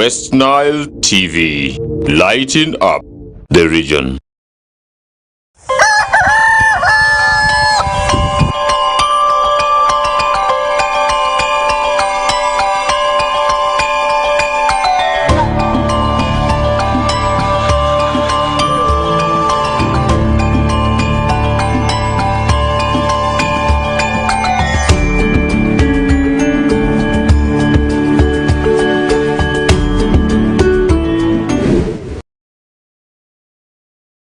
West Nile TV, lighting up the region.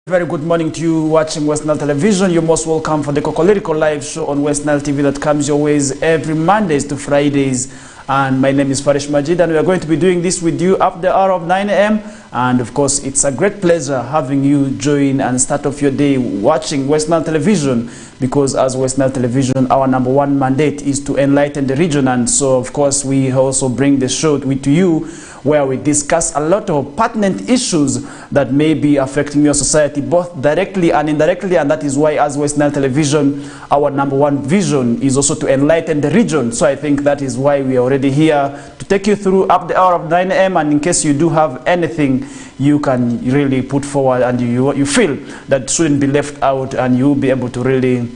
Very good morning to you watching West Nile Television. You're most welcome for the Kokoliriko live show on West Nile TV that comes your ways every Mondays to Fridays. And my name is Farish Majid, and we are going to be doing this with you up the hour of 9 a.m. And of course, it's a great pleasure having you join and start off your day watching West Nile Television, because as West Nile Television, our #1 mandate is to enlighten the region. And so, of course, we also bring the show to you where we discuss a lot of pertinent issues that may be affecting your society, both directly and indirectly. And that is why, as West Nile Television, our #1 vision is also to enlighten the region. So I think that is why we are already here to take you through up the hour of 9 a.m. And in case you do have anything you can really put forward and you feel that shouldn't be left out, and you'll be able to really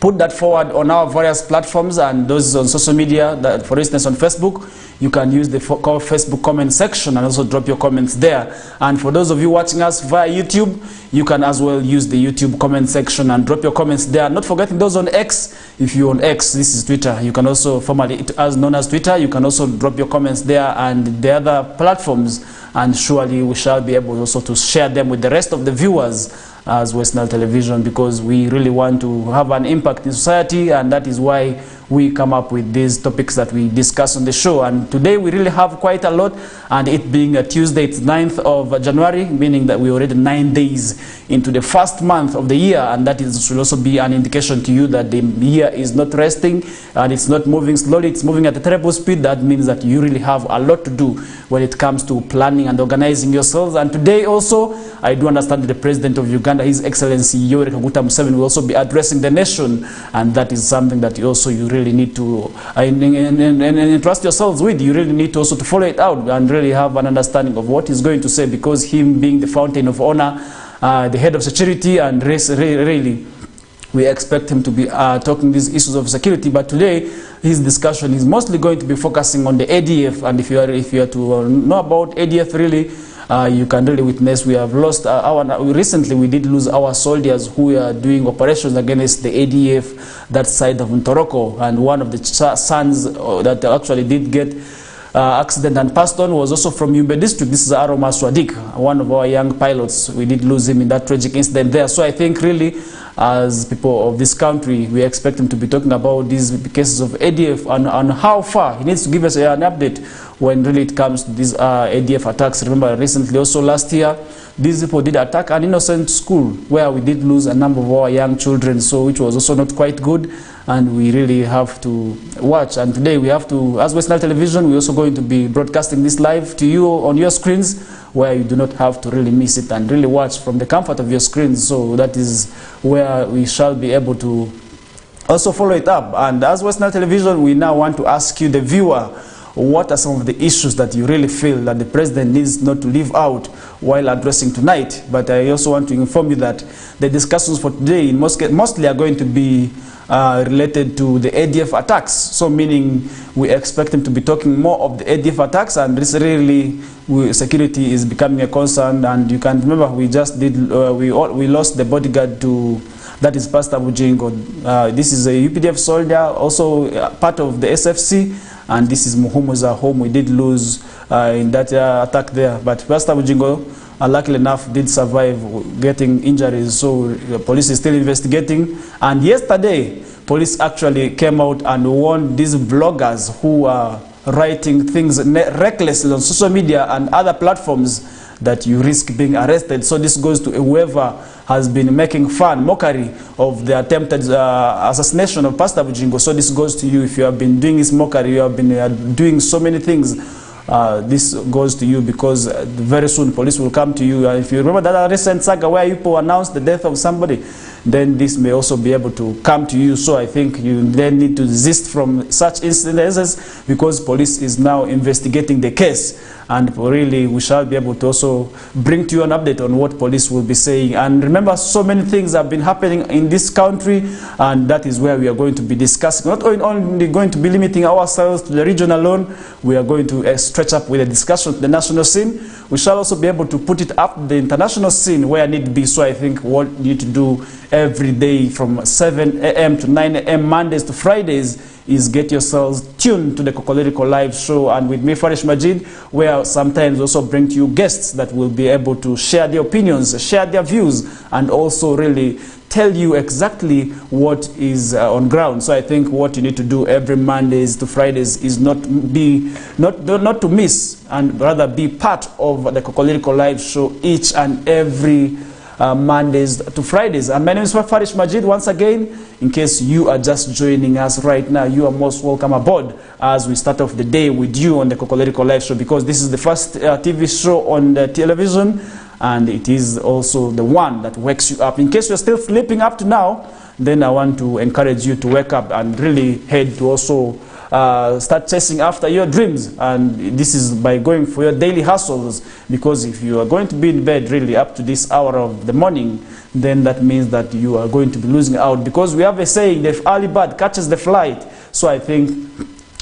put that forward on our various platforms and those on social media. That, for instance, on Facebook, you can use the Facebook comment section and also drop your comments there. And for those of you watching us via YouTube, you can as well use the YouTube comment section and drop your comments there. Not forgetting those on X. If you're on X, this is Twitter. You can also, formerly as known as Twitter, you can also drop your comments there and the other platforms. And surely we shall be able also to share them with the rest of the viewers as West Nile Television, because we really want to have an impact in society, and that is why we come up with these topics that we discuss on the show. And today we really have quite a lot, and it being a Tuesday, it's 9th of January, meaning that we're already 9 days into the first month of the year, and that should also be an indication to you that the year is not resting and it's not moving slowly, it's moving at a terrible speed. That means that you really have a lot to do when it comes to planning and organizing yourselves. And today also, I do understand that the President of Uganda, His Excellency Yoweri Kaguta Museveni, will also be addressing the nation, and that is something that also you really need to entrust yourselves with. You really need to also to follow it out and really have an understanding of what he's going to say, because him being the fountain of honor, the head of security and race, really we expect him to be talking these issues of security. But today his discussion is mostly going to be focusing on the ADF. And if you are to know about ADF, really you can really witness we have lost recently we did lose our soldiers who are doing operations against the ADF that side of Ntoroko, and one of the sons that actually did get accident and passed on was also from Yumbe district. This is Aroma Swadik, one of our young pilots. We did lose him in that tragic incident there. So I think really, as people of this country, we expect him to be talking about these cases of ADF and how far. He needs to give us an update when really it comes to these ADF attacks. Remember, recently, also last year, these people did attack an innocent school where we did lose a number of our young children, so which was also not quite good, and we really have to watch. And today we have to, as West Nile Television, we're also going to be broadcasting this live to you on your screens, where you do not have to really miss it and really watch from the comfort of your screens. So that is where we shall be able to also follow it up. And as West Nile Television, we now want to ask you, the viewer, what are some of the issues that you really feel that the president needs not to leave out while addressing tonight? But I also want to inform you that the discussions for today mostly are going to be related to the ADF attacks. So meaning we expect him to be talking more of the ADF attacks, and this really security is becoming a concern. And you can remember we just did we lost the bodyguard to, that is Pastor Bujingo. This is a UPDF soldier, also part of the SFC, and this is Muhumuza, whom we did lose in that attack there. But Pastor Bujingo, luckily enough, did survive getting injuries, so the police is still investigating. And yesterday, police actually came out and warned these bloggers who are writing things recklessly on social media and other platforms that you risk being arrested. So this goes to whoever has been making fun, mockery of the attempted assassination of Pastor Bujingo. So this goes to you. If you have been doing this mockery, you have been doing so many things, this goes to you, because very soon police will come to you. If you remember that recent saga where people announced the death of somebody, then this may also be able to come to you. So I think you then need to desist from such incidences, because police is now investigating the case. And really, we shall be able to also bring to you an update on what police will be saying. And remember, so many things have been happening in this country, and that is where we are going to be discussing. Not only going to be limiting ourselves to the region alone, we are going to stretch up with a discussion to the national scene. We shall also be able to put it up the international scene where need be. So I think what you need to do every day from 7 a.m. to 9 a.m. Mondays to Fridays is get yourselves tuned to the Kokoliriko live show, and with me, Farish Majid, where sometimes also bring to you guests that will be able to share their opinions, share their views, and also really tell you exactly what is on ground. So I think what you need to do every Mondays to Fridays is not to miss, and rather be part of the Kokoliriko live show each and every Mondays to Fridays. And my name is Farish Majid. Once again, in case you are just joining us right now, you are most welcome aboard as we start off the day with you on the Kokoliriko live show, because this is the first TV show on the television, and it is also the one that wakes you up. In case you're still sleeping up to now, then I want to encourage you to wake up and really head to also start chasing after your dreams. And this is by going for your daily hustles, because if you are going to be in bed really up to this hour of the morning, then that means that you are going to be losing out, because we have a saying, the early bird catches the flight. So I think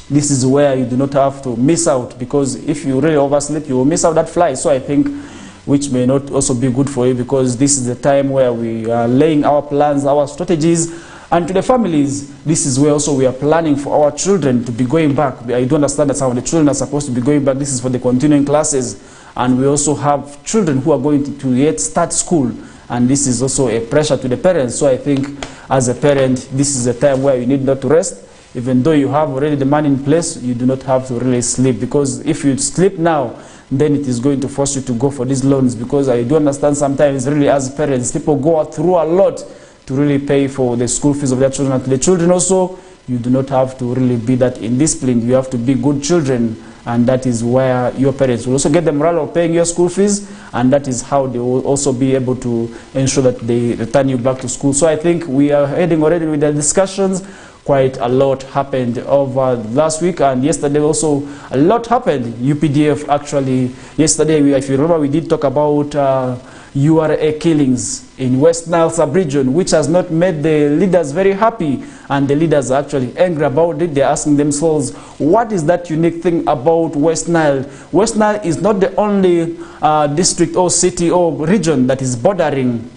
this is where you do not have to miss out, because if you really oversleep, you will miss out that flight. So I think, which may not also be good for you, because this is the time where we are laying our plans, our strategies. And to the families, this is where also we are planning for our children to be going back. I do understand that some of the children are supposed to be going back. This is for the continuing classes. And we also have children who are going to yet start school. And this is also a pressure to the parents. So I think as a parent, this is a time where you need not to rest. Even though you have already the money in place, you do not have to really sleep. Because if you sleep now, then it is going to force you to go for these loans. Because I do understand sometimes really as parents, people go through a lot to really pay for the school fees of their children. And to the children also, you do not have to really be that indisciplined. You have to be good children, and that is where your parents will also get the morale of paying your school fees, and that is how they will also be able to ensure that they return you back to school. So I think we are heading already with the discussions. Quite a lot happened over last week, and yesterday also a lot happened. UPDF actually, yesterday, if you remember, we did talk about URA killings in West Nile sub-region, which has not made the leaders very happy, and the leaders are actually angry about it. They're asking themselves, what is that unique thing about West Nile? West Nile is not the only district or city or region that is bordering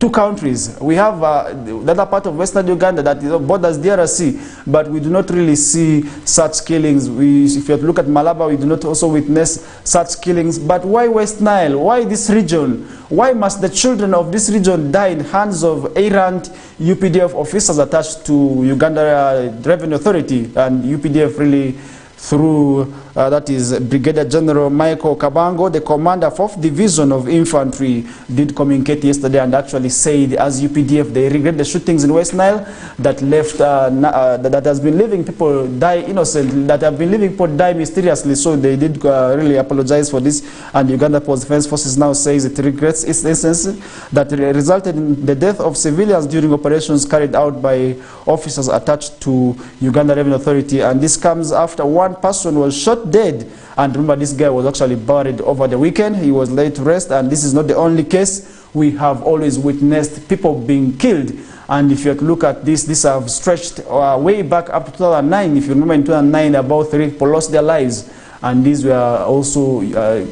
two countries. We have the other part of Western Uganda that borders DRC, but we do not really see such killings. If you look at Malaba, we do not also witness such killings. But why West Nile? Why this region? Why must the children of this region die in hands of errant UPDF officers attached to Uganda Revenue Authority? And UPDF really, through that is Brigadier General Michael Kabango, the commander, 4th Division of Infantry, did communicate yesterday and actually said, as UPDF, they regret the shootings in West Nile that left, that has been leaving people die innocent, that have been leaving people die mysteriously. So they did really apologize for this, and Uganda Defense Forces now says it regrets its instance that resulted in the death of civilians during operations carried out by officers attached to Uganda Revenue Authority. And this comes after one person was shot dead. And remember, this guy was actually buried over the weekend. He was laid to rest, and this is not the only case. We have always witnessed people being killed. And if you look at this, these have stretched way back up to 2009. If you remember, in 2009, about 3 people lost their lives. And these were also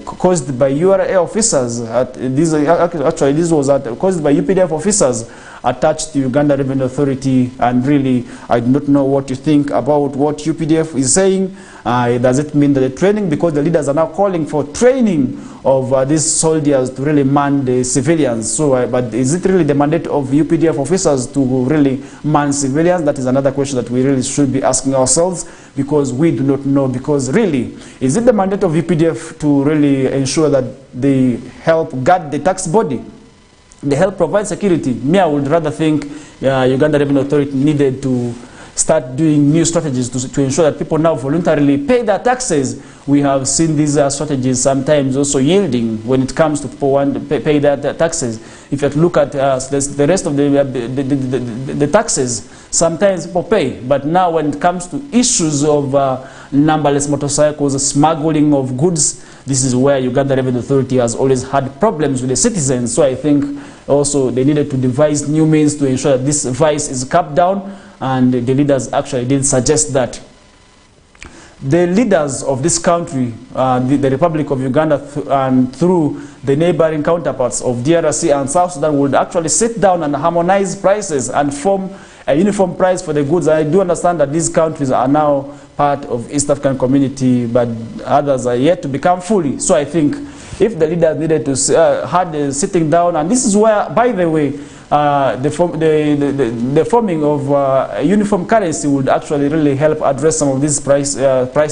caused by URA officers. This was caused by UPDF officers attached to Uganda Revenue Authority. And really, I do not know what you think about what UPDF is saying. Does it mean that the training, because the leaders are now calling for training of these soldiers to really man the civilians? So, but is it really the mandate of UPDF officers to really man civilians? That is another question that we really should be asking ourselves, because we do not know. Because really, is it the mandate of UPDF to really ensure that they help guard the tax body? They help provide security? Me, I would rather think Uganda Revenue Authority needed to start doing new strategies to ensure that people now voluntarily pay their taxes. We have seen these strategies sometimes also yielding when it comes to people want to pay their taxes. if you look at the rest of the taxes, sometimes people pay. But now when it comes to issues of numberless motorcycles, smuggling of goods, this is where Uganda Revenue Authority has always had problems with the citizens. So I think also they needed to devise new means to ensure that this vice is capped down, and the leaders actually did suggest that. The leaders of this country, the Republic of Uganda, and through the neighboring counterparts of DRC and South Sudan, would actually sit down and harmonize prices and form a uniform price for the goods. I do understand that these countries are now part of East African community, but others are yet to become fully. So I think if the leaders needed to had sitting down, and this is where, by the way, the forming of a uniform currency would actually really help address some of these price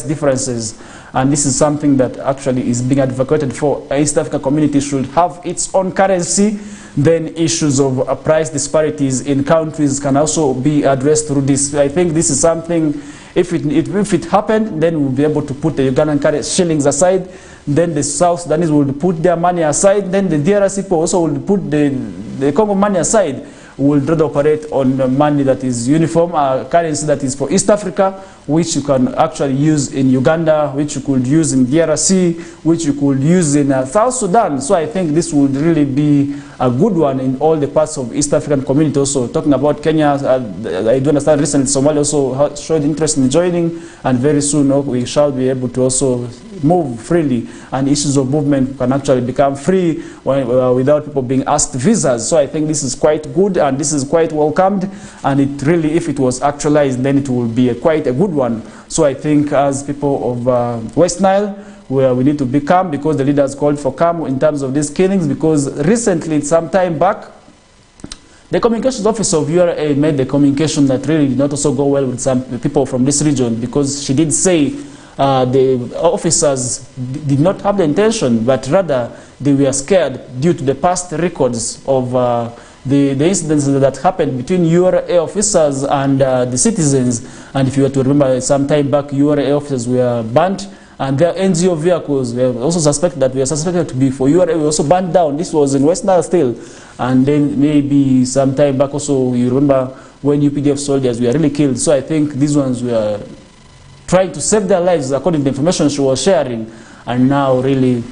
differences. And this is something that actually is being advocated for. East African community should have its own currency. Then issues of price disparities in countries can also be addressed through this. I think this is something, if it happened, then we'll be able to put the Ugandan shillings aside. Then the South Sudanese will put their money aside. Then the DRC people also will put the Congo money aside. Will rather operate on money that is uniform, currency that is for East Africa, which you can actually use in Uganda, which you could use in DRC, which you could use in South Sudan. So I think this would really be a good one in all the parts of East African community. Also talking about Kenya, I do understand recently Somalia also showed interest in joining, and very soon we shall be able to also move freely, and issues of movement can actually become free without people being asked visas. So I think this is quite good, and this is quite welcomed, and it really, if it was actualized, then it will be quite a good one. So I think as people of West Nile, where we need to be calm, because the leaders called for calm in terms of these killings, because recently, some time back, the communications officer of URA made the communication that really did not also go well with some people from this region, because she did say the officers did not have the intention, but rather they were scared due to the past records of the incidents that happened between URA officers and the citizens. And if you were to remember, some time back, URA officers were burnt, and their NGO vehicles were also suspected to be for URA, were also burnt down. This was in West Nile still. And then maybe some time back also, you remember when UPDF soldiers were really killed. So I think these ones were trying to save their lives according to the information she was sharing. And now really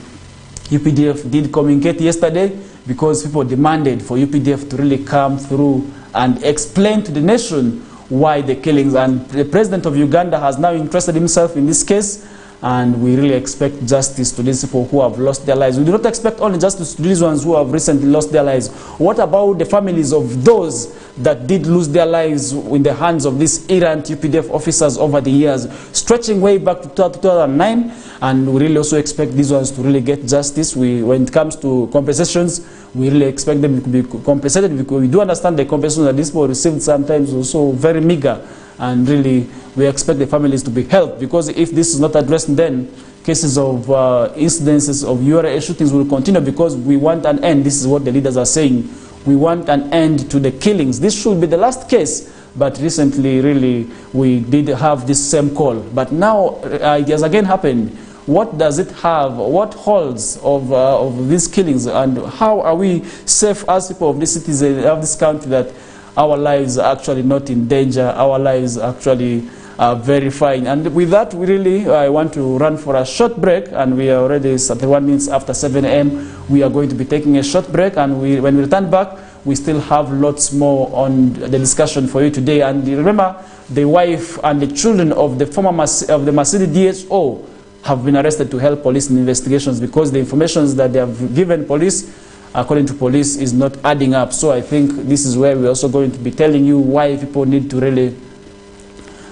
UPDF did communicate yesterday, because people demanded for UPDF to really come through and explain to the nation why the killings. And the president of Uganda has now interested himself in this case, and we really expect justice to these people who have lost their lives. We do not expect only justice to these ones who have recently lost their lives. What about the families of those that did lose their lives in the hands of these errant UPDF officers over the years, stretching way back to 2009? And we really also expect these ones to really get justice. When it comes to compensations, we really expect them to be compensated, because we do understand the compensation that these people received sometimes also very meager. And really, we expect the families to be helped, because if this is not addressed, then cases of incidences of URA shootings will continue, because we want an end. This is what the leaders are saying. We want an end to the killings. This should be the last case, but recently, really, we did have this same call. But now, it has again happened. What does it have? What holds of these killings? And how are we safe as people of this citizen of this country, that our lives are actually not in danger, our lives actually are very fine? And with that, I want to run for a short break, and we are already 31 minutes after 7 a.m. We are going to be taking a short break, and when we return back, we still have lots more on the discussion for you today. And remember, the wife and the children of the former the Masidi DHO have been arrested to help police in investigations, because the information that they have given police, according to police, is not adding up. So I think this is where we're also going to be telling you why people need to really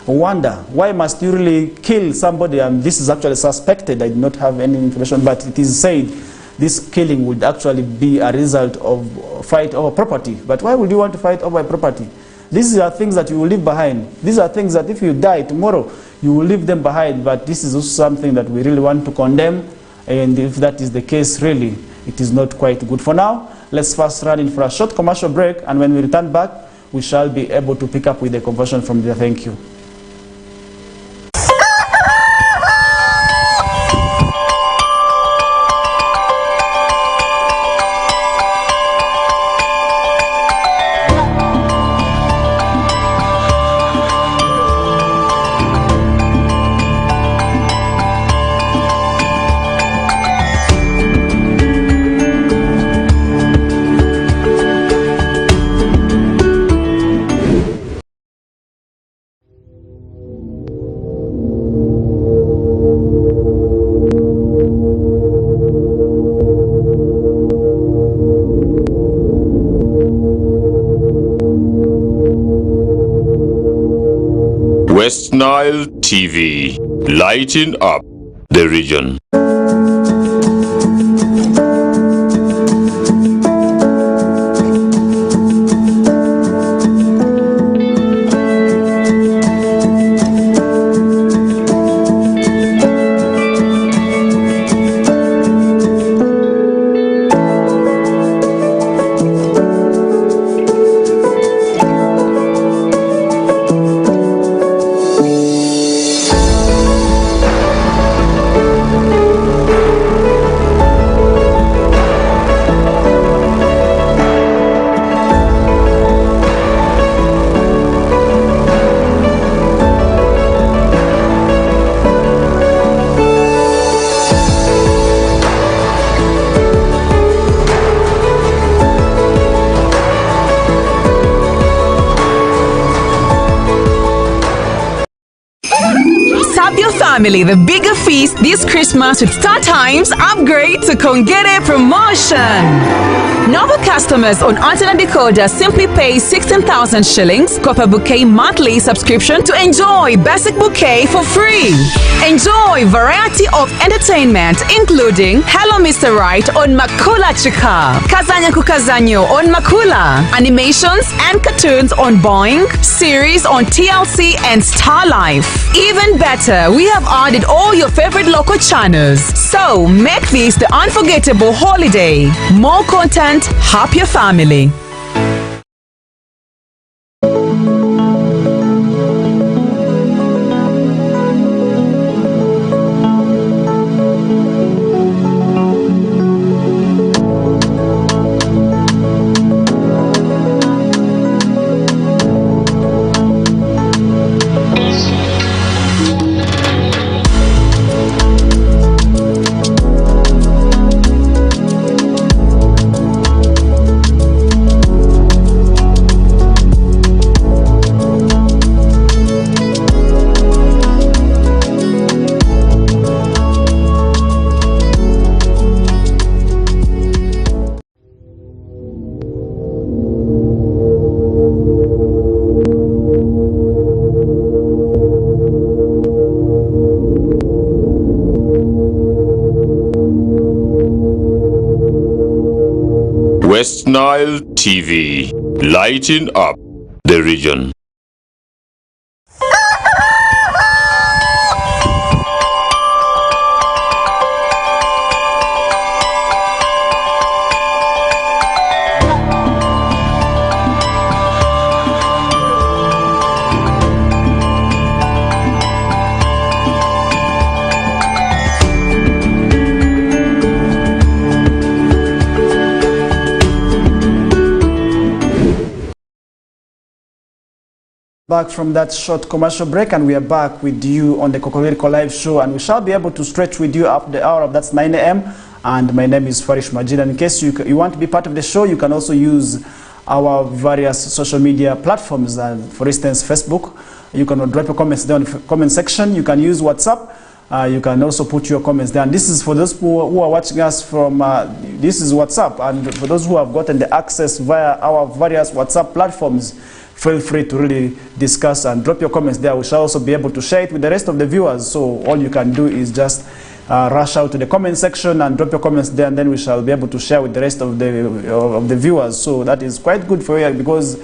wonder, why must you really kill somebody? And this is actually suspected. I do not have any information, but it is said this killing would actually be a result of fight over property. But why would you want to fight over property? These are things that you will leave behind. These are things that if you die tomorrow, you will leave them behind. But this is also something that we really want to condemn. And if that is the case, really, it is not quite good. For now, let's first run in for a short commercial break, and when we return back, we shall be able to pick up with the conversion from there. Thank you. West Nile TV, lighting up the region. Family the bigger feast this Christmas with StarTimes upgrade to Kongere promotion. Novel customers on antenna decoder simply pay 16,000 shillings, copper bouquet monthly subscription to enjoy basic bouquet for free. Enjoy variety of entertainment including Hello Mr. Right on Makula Chika, Kazanya Kukazanyo on Makula, animations and cartoons on Boeing, series on TLC and Star Life. Even better, we have added all your favorite local channels. So make this the unforgettable holiday. More content, happier family. West Nile TV, lighting up the region. Back from that short commercial break, and we are back with you on the Kokoliriko live show, and we shall be able to stretch with you up the hour of that's 9 a.m. and my name is Farish Majid, and in case you want to be part of the show, you can also use our various social media platforms, for instance Facebook. You can drop your comments down in the comment section. You can use WhatsApp. You can also put your comments there, and this is for those who are watching us from this is WhatsApp, and for those who have gotten the access via our various WhatsApp platforms, feel free to really discuss and drop your comments there. We shall also be able to share it with the rest of the viewers. So all you can do is just rush out to the comment section and drop your comments there, and then we shall be able to share with the rest of the viewers. So that is quite good for you, because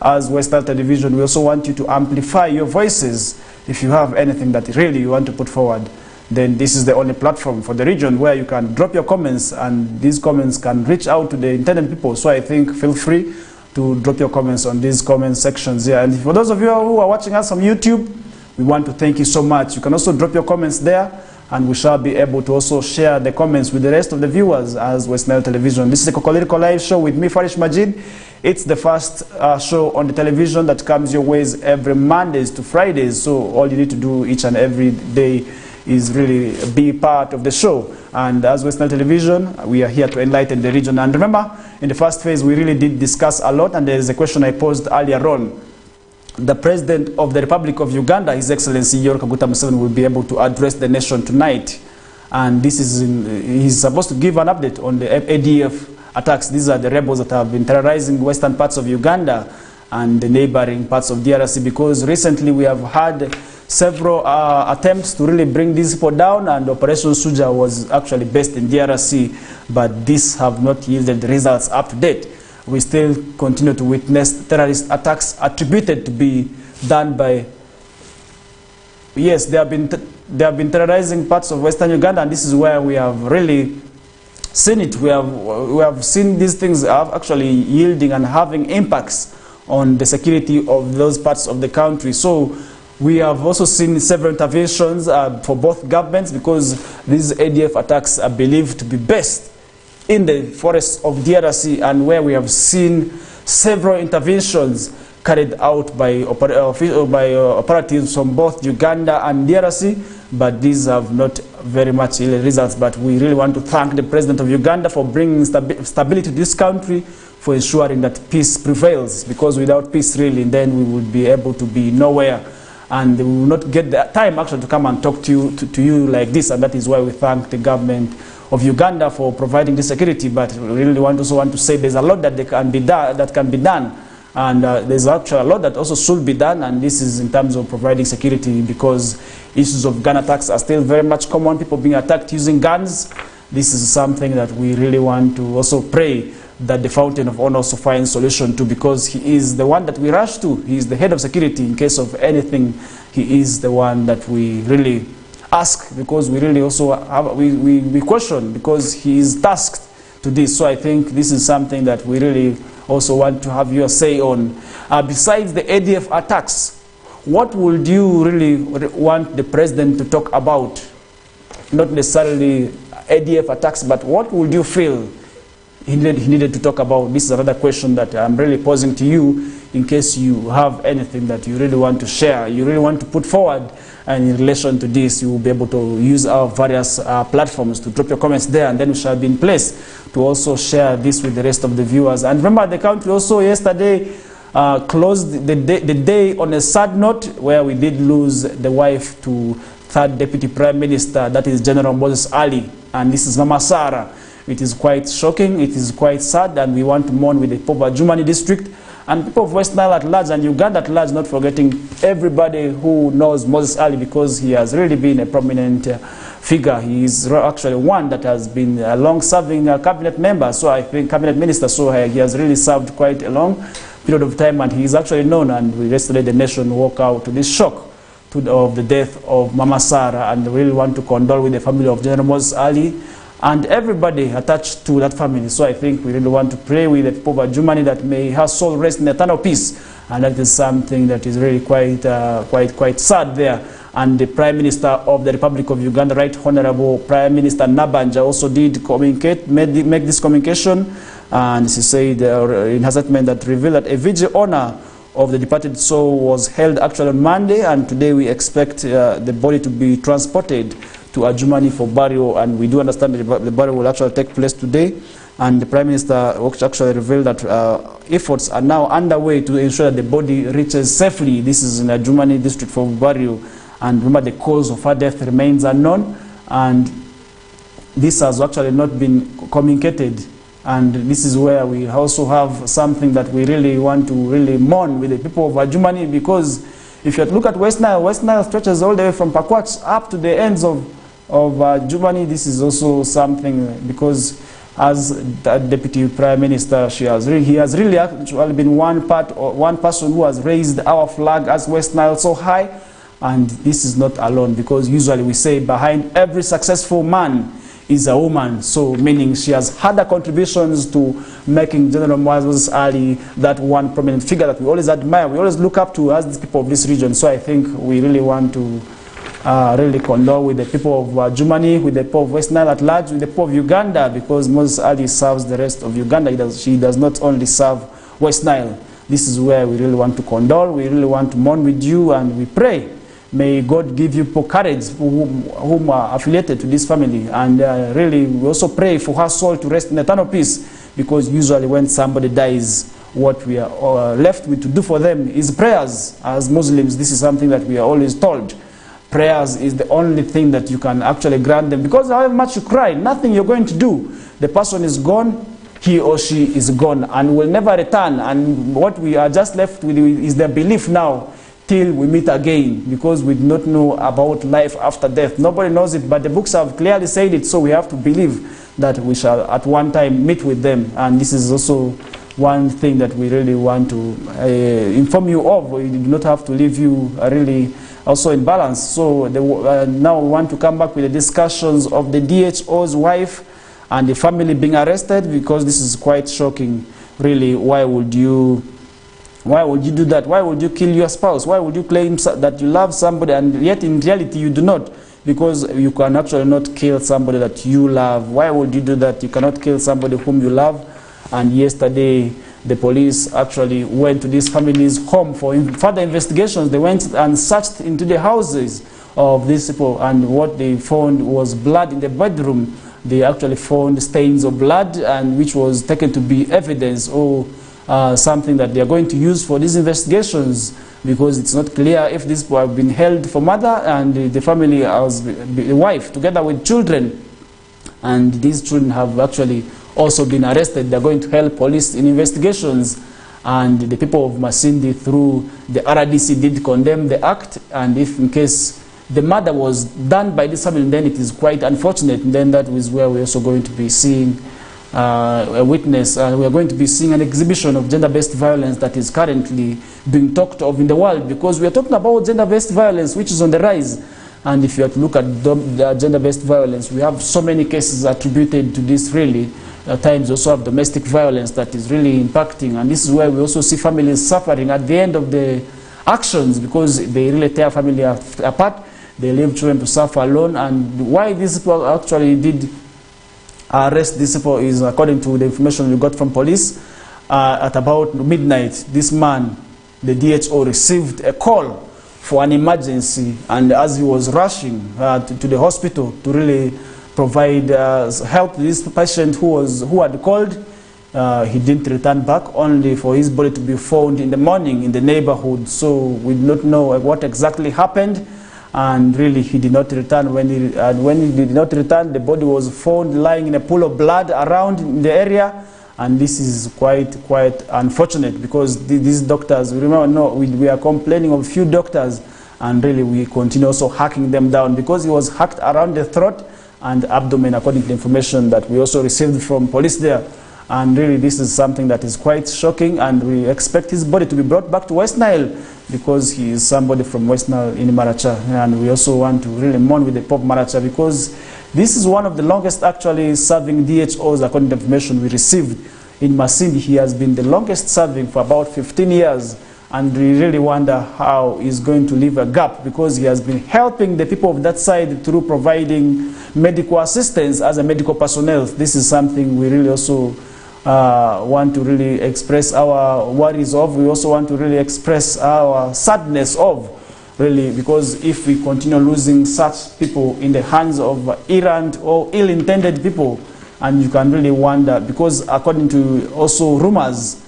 as West Nile Television, we also want you to amplify your voices. If you have anything that really you want to put forward, then this is the only platform for the region where you can drop your comments, and these comments can reach out to the intended people. So I think feel free to drop your comments on these comment sections here. And for those of you who are watching us on YouTube, we want to thank you so much. You can also drop your comments there, and we shall be able to also share the comments with the rest of the viewers as West Nile Television. This is the Kokoliriko live show with me, Farish Majid. It's the first show on the television that comes your ways every Mondays to Fridays. So all you need to do each and every day is really be part of the show. And as West Nile Television, we are here to enlighten the region. And remember, in the first phase, we really did discuss a lot, and there is a question I posed earlier on. The President of the Republic of Uganda, His Excellency Yoweri Kaguta Museveni, will be able to address the nation tonight. And this is he's supposed to give an update on the ADF attacks. These are the rebels that have been terrorizing western parts of Uganda. and the neighboring parts of DRC, because recently we have had several attempts to really bring these people down, and Operation Suja was actually based in DRC, but these have not yielded results up to date. We still continue to witness terrorist attacks attributed to be done by, yes, they have been terrorizing parts of Western Uganda, and this is where we have really seen it. We have seen these things actually yielding and having impacts on the security of those parts of the country. So we have also seen several interventions for both governments, because these ADF attacks are believed to be based in the forests of DRC, and where we have seen several interventions carried out by operatives from both Uganda and DRC, but these have not very much yielded results. But we really want to thank the President of Uganda for bringing stability to this country, for ensuring that peace prevails, because without peace really, then we would be able to be nowhere, and we will not get the time actually to come and talk to you like this. And that is why we thank the government of Uganda for providing the security. But we really also want to say there's a lot that can be done, and there's actually a lot that also should be done, and this is in terms of providing security, because issues of gun attacks are still very much common, people being attacked using guns. This is something that we really want to also pray that the Fountain of Honor also finds solution to, because he is the one that we rush to. He is the head of security. In case of anything, he is the one that we really ask, because we really also have, we question, because he is tasked to this. So I think this is something that we really also want to have your say on. Besides the ADF attacks, what would you really want the president to talk about? Not necessarily ADF attacks, but what would you feel he needed to talk about? This is another question that I'm really posing to you, in case you have anything that you really want to share, you really want to put forward, and in relation to this, you will be able to use our various platforms to drop your comments there, and then we shall be in place to also share this with the rest of the viewers. And remember, the country also yesterday closed the day on a sad note, where we did lose the wife to third Deputy Prime Minister, that is General Moses Ali, and this is Mama Sarah. It is quite shocking, it is quite sad, and we want to mourn with the people of Jumani district and people of West Nile at large, and Uganda at large, not forgetting everybody who knows Moses Ali, because he has really been a prominent figure. He is actually one that has been a long-serving cabinet member, so I think cabinet minister, so he has really served quite a long period of time, and he is actually known. And yesterday the nation woke out to this shock of the death of Mama Sarah, and we really want to condole with the family of General Moses Ali and everybody attached to that family. So I think we really want to pray with the people of Jumani that may her soul rest in eternal peace, and that is something that is really quite sad there. And the Prime Minister of the Republic of Uganda, Right Honorable Prime Minister Nabanja, also did make this communication, and she said in her statement that revealed that a vigil honor of the departed soul was held actually on Monday, and today we expect the body to be transported to Adjumani for burial, and we do understand that the burial will actually take place today. And the Prime Minister actually revealed that efforts are now underway to ensure that the body reaches safely. This is in Adjumani district for burial, and remember the cause of her death remains unknown, and this has actually not been communicated. And this is where we also have something that we really want to really mourn with the people of Adjumani, because if you look at West Nile stretches all the way from Pakwach up to the ends of Jumani. This is also something, because as the Deputy Prime Minister, he has really actually been one person who has raised our flag as West Nile so high. And this is not alone, because usually we say behind every successful man is a woman, so meaning she has had her contributions to making General Moses Ali that one prominent figure that we always admire, we always look up to as the people of this region. So I think we really want to really condole with the people of Jumani, with the people of West Nile at large, with the people of Uganda, because Moses Ali serves the rest of Uganda. She does not only serve West Nile. This is where we really want to condole, we really want to mourn with you, and we pray. May God give you courage whom are affiliated to this family. And really, we also pray for her soul to rest in eternal peace, because usually when somebody dies, what we are left with to do for them is prayers. As Muslims, this is something that we are always told. Prayers is the only thing that you can actually grant them, because however much you cry, nothing you're going to do. The person is gone, he or she is gone and will never return. And what we are just left with is the belief now till we meet again, because we do not know about life after death. Nobody knows it, but the books have clearly said it, so we have to believe that we shall at one time meet with them. And this is also one thing that we really want to inform you of. We do not have to leave you really also in balance. So now we want to come back with the discussions of the DHO's wife and the family being arrested, because this is quite shocking, really. Why would you do that? Why would you kill your spouse? Why would you claim that you love somebody and yet in reality you do not? Because you can actually not kill somebody that you love. Why would you do that? You cannot kill somebody whom you love. And yesterday the police actually went to this family's home for further investigations. They went and searched into the houses of these people, and what they found was blood in the bedroom. They actually found stains of blood, and which was taken to be evidence or something that they are going to use for these investigations, because it's not clear if these people have been held for murder, and the family has the wife together with children, and these children have actually also been arrested. They're going to help police in investigations, and the people of Masindi through the RDC did condemn the act. And if in case the murder was done by this family, then it is quite unfortunate. And then that is where we're also going to be seeing a witness, and we are going to be seeing an exhibition of gender-based violence that is currently being talked of in the world, because we are talking about gender-based violence which is on the rise. And if you have to look at the gender-based violence, we have so many cases attributed to this, really. At times also have domestic violence that is really impacting, and this is where we also see families suffering at the end of the actions, because they really tear family apart. They leave children to suffer alone. And why these people actually did arrest these people is, according to the information we got from police, at about midnight, this man, the DHO, received a call for an emergency, and as he was rushing to the hospital to really provide help to this patient who had called, he didn't return back, only for his body to be found in the morning in the neighborhood. So we do not know what exactly happened, and really he did not return. When he did not return, the body was found lying in a pool of blood around in the area. And this is quite unfortunate, because these doctors, remember, we are complaining of few doctors, and really we continue also hacking them down, because he was hacked around the throat and abdomen, according to the information that we also received from police there. And really this is something that is quite shocking, and we expect his body to be brought back to West Nile, because he is somebody from West Nile in Maracha. And we also want to really mourn with the Pope Maracha, because this is one of the longest actually serving DHOs, according to the information we received in Masindi. He has been the longest serving for about 15 years. And we really wonder how he's going to leave a gap, because he has been helping the people of that side through providing medical assistance as a medical personnel. This is something we really also want to really express our worries of. We also want to really express our sadness of, really, because if we continue losing such people in the hands of errant or ill-intended people, and you can really wonder, because according to also rumors,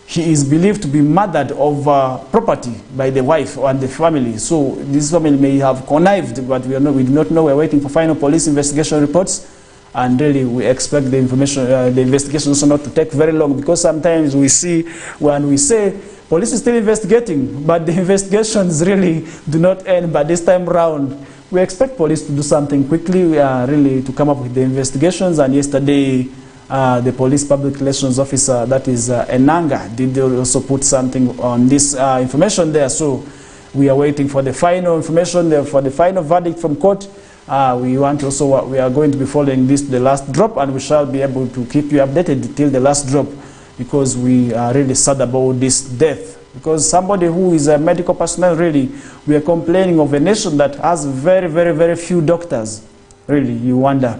he is believed to be murdered over property by the wife and the family. So this family may have connived, but we do not know. We're waiting for final police investigation reports, and really we expect the information, the investigation also not to take very long, because sometimes we see when we say police is still investigating, but the investigations really do not end. But this time round, we expect police to do something quickly. We are really to come up with the investigations. And yesterday, the police public relations officer, that is Enanga, did also put something on this information there. So we are waiting for the final information, for the final verdict from court. We are going to be following this to the last drop, and we shall be able to keep you updated till the last drop, because we are really sad about this death. Because somebody who is a medical personnel, really, we are complaining of a nation that has very few doctors. Really, you wonder.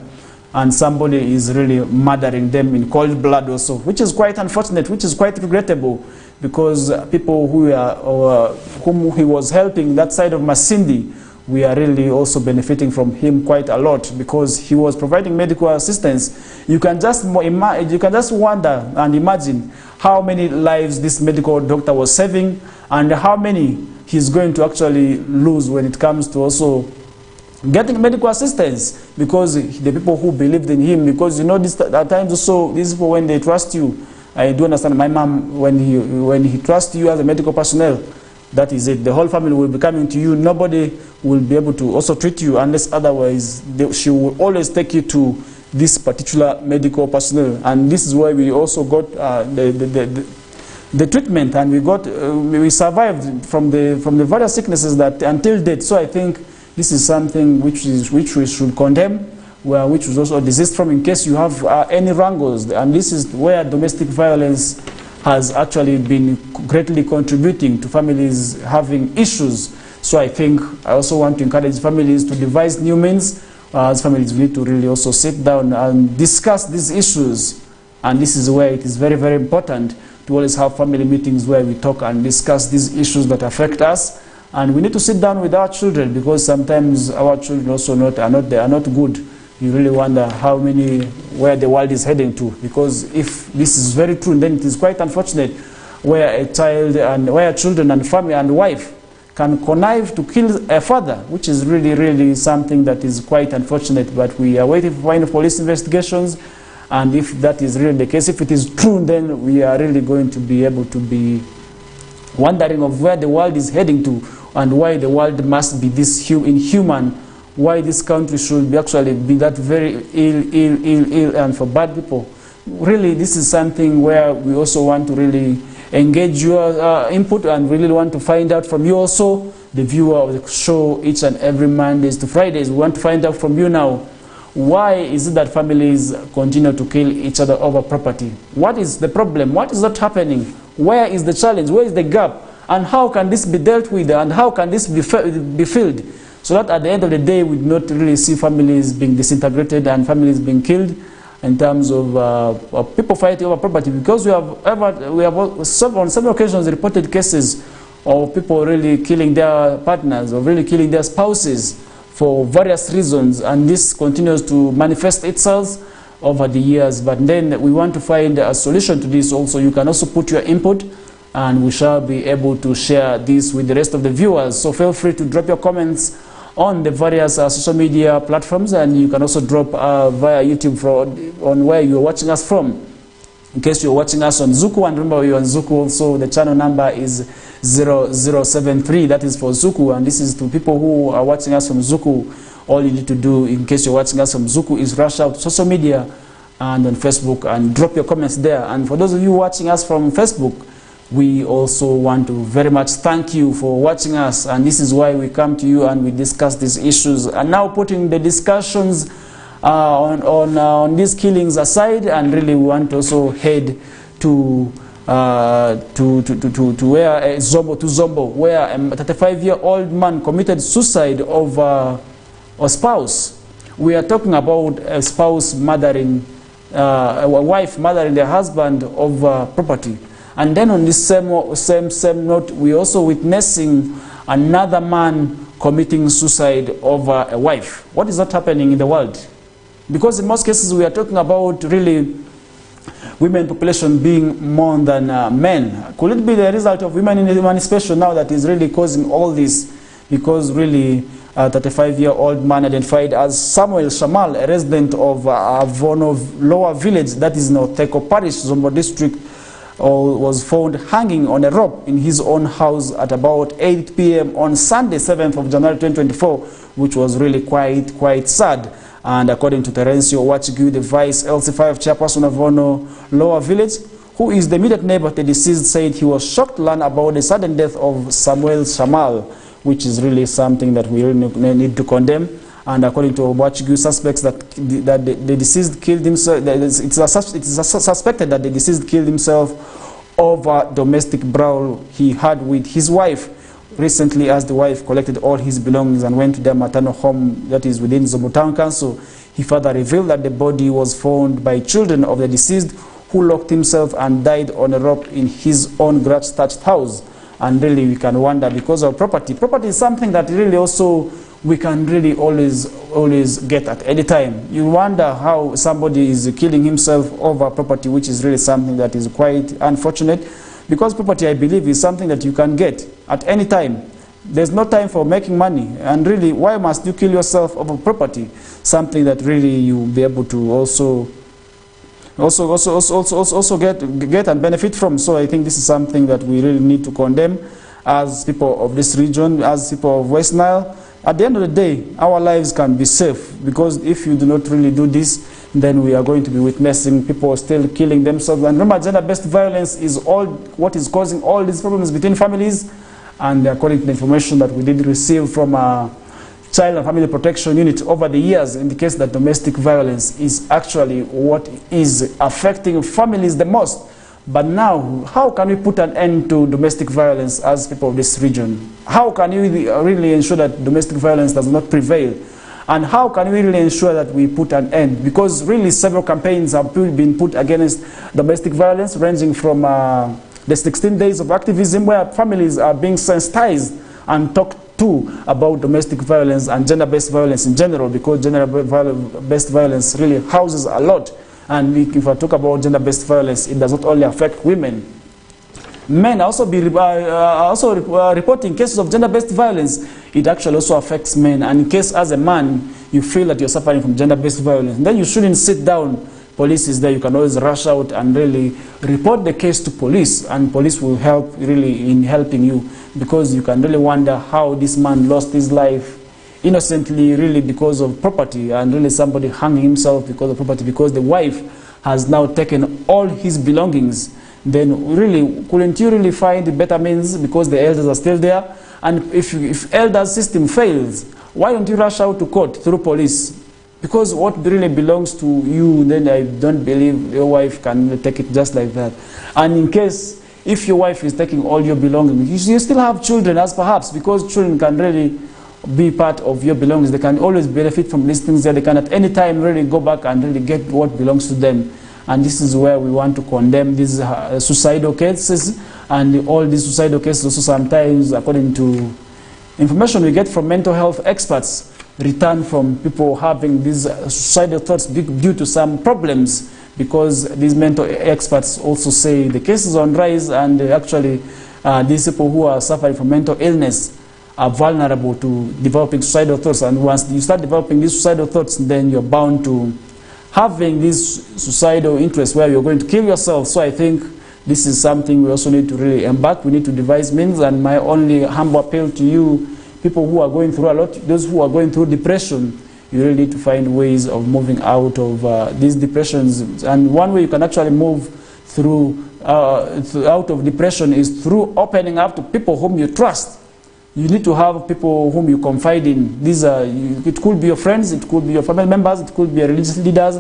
And somebody is really murdering them in cold blood also, which is quite unfortunate, which is quite regrettable, because people whom he was helping that side of Masindi, we are really also benefiting from him quite a lot, because he was providing medical assistance. You can just wonder and imagine how many lives this medical doctor was saving, and how many he's going to actually lose when it comes to also getting medical assistance, because the people who believed in him, because you know, this, at times also, these people, when they trust you, I do understand my mom, when he trusts you as a medical personnel, that is it. The whole family will be coming to you. Nobody will be able to also treat you unless otherwise she will always take you to this particular medical personnel. And this is why we also got the treatment, and we survived from the various sicknesses that until date. So I think this is something which we should condemn, which was also desist from in case you have any wrangles. And this is where domestic violence has actually been greatly contributing to families having issues. So I think I also want to encourage families to devise new means. As families, we need to really also sit down and discuss these issues. And this is where it is very, very important to always have family meetings where we talk and discuss these issues that affect us. And we need to sit down with our children, because sometimes our children also are not good. You really wonder where the world is heading to, because if this is very true, then it is quite unfortunate where children and family and wife can connive to kill a father, which is really, really something that is quite unfortunate. But we are waiting for final police investigations, and if that is really the case, if it is true, then we are really going to be able to be wondering of where the world is heading to, and why the world must be this inhuman, why this country should be actually be that very ill, and for bad people. Really, this is something where we also want to really engage your input, and really want to find out from you also, the viewer of the show, each and every Mondays to Fridays. We want to find out from you now, why is it that families continue to kill each other over property? What is the problem? What is not happening? Where is the challenge? Where is the gap? And how can this be dealt with? And how can this be filled? So that at the end of the day, we do not really see families being disintegrated and families being killed in terms of people fighting over property. Because we have on several occasions reported cases of people really killing their partners or really killing their spouses for various reasons, and this continues to manifest itself over the years. But then we want to find a solution to this also. You can also put your input, and we shall be able to share this with the rest of the viewers. So feel free to drop your comments on the various social media platforms, and you can also drop via YouTube on where you're watching us from. In case you're watching us on Zuku, and remember you're on Zuku also, the channel number is 0073, that is for Zuku, and this is to people who are watching us from Zuku. All you need to do, in case you're watching us from Zuku, is rush out to social media and on Facebook and drop your comments there. And for those of you watching us from Facebook, we also want to very much thank you for watching us, and this is why we come to you and we discuss these issues. And now, putting the discussions on these killings aside, and really we want to also head to where Zombo, where a 35-year-old man committed suicide over a spouse. We are talking about a spouse murdering, a wife murdering their husband over property. And then on this same note, we also witnessing another man committing suicide over a wife. What is that happening in the world? Because in most cases we are talking about really women population being more than men. Could it be the result of women in emancipation now that is really causing all this? Because really a 35-year-old man identified as Samuel Shamal, a resident of Avono Lower Village, that is in Oteko Parish, Zombo District, was found hanging on a rope in his own house at about 8 p.m. on Sunday, 7th of January 2024, which was really quite sad. And according to Terencio Wachigu, the Vice LC5 chairperson of Avono Lower Village, who is the immediate neighbor of the deceased, said he was shocked to learn about the sudden death of Samuel Shamal, which is really something that we really need to condemn. And according to Wachigu, suspects that the deceased killed himself. It's suspected that the deceased killed himself over domestic brawl he had with his wife recently, as the wife collected all his belongings and went to their maternal home that is within Zombo Town Council. He further revealed that the body was found by children of the deceased, who locked himself and died on a rope in his own garage-thatched house. And really we can wonder, because of property. Property is something that really also we can really always get at any time. You wonder how somebody is killing himself over property, which is really something that is quite unfortunate, because property, I believe, is something that you can get at any time. There's no time for making money. And really, why must you kill yourself over property? Something that really you'll be able to also get and benefit from. So I think this is something that we really need to condemn as people of this region, as people of West Nile. At the end of the day, our lives can be safe, because if you do not really do this, then we are going to be witnessing people still killing themselves. And remember, gender-based violence is all what is causing all these problems between families. And according to the information that we did receive from Child and Family Protection Unit over the years, indicates that domestic violence is actually what is affecting families the most. But now, how can we put an end to domestic violence as people of this region? How can we really ensure that domestic violence does not prevail? And how can we really ensure that we put an end? Because really several campaigns have been put against domestic violence, ranging from the 16 days of activism, where families are being sensitized and talked to about domestic violence and gender-based violence in general, because gender-based violence really houses a lot. And if I talk about gender-based violence, it does not only affect women. Men also reporting cases of gender-based violence. It actually also affects men. And in case as a man, you feel that you're suffering from gender-based violence, then you shouldn't sit down. Police is there. You can always rush out and really report the case to police, and police will help really in helping you, because you can really wonder how this man lost his life innocently, really because of property, and really somebody hung himself because of property, because the wife has now taken all his belongings. Then really, couldn't you really find better means, because the elders are still there? And if elders system fails, why don't you rush out to court through police? Because what really belongs to you, then I don't believe your wife can take it just like that. And in case, if your wife is taking all your belongings, you still have children, as perhaps, because children can really be part of your belongings. They can always benefit from these things there. They can at any time really go back and really get what belongs to them. And this is where we want to condemn these suicidal cases. And all these suicidal cases also sometimes, according to information we get from mental health experts, return from people having these suicidal thoughts due to some problems, because these mental experts also say the cases on rise, and actually these people who are suffering from mental illness are vulnerable to developing suicidal thoughts. And once you start developing these suicidal thoughts, then you're bound to having this suicidal interest where you're going to kill yourself. So I think this is something we also need to really embark. We need to devise means, and my only humble appeal to you, people who are going through a lot, those who are going through depression, you really need to find ways of moving out of these depressions. And one way you can actually move through out of depression is through opening up to people whom you trust. You need to have people whom you confide in. These are, it could be your friends, it could be your family members, it could be your religious leaders,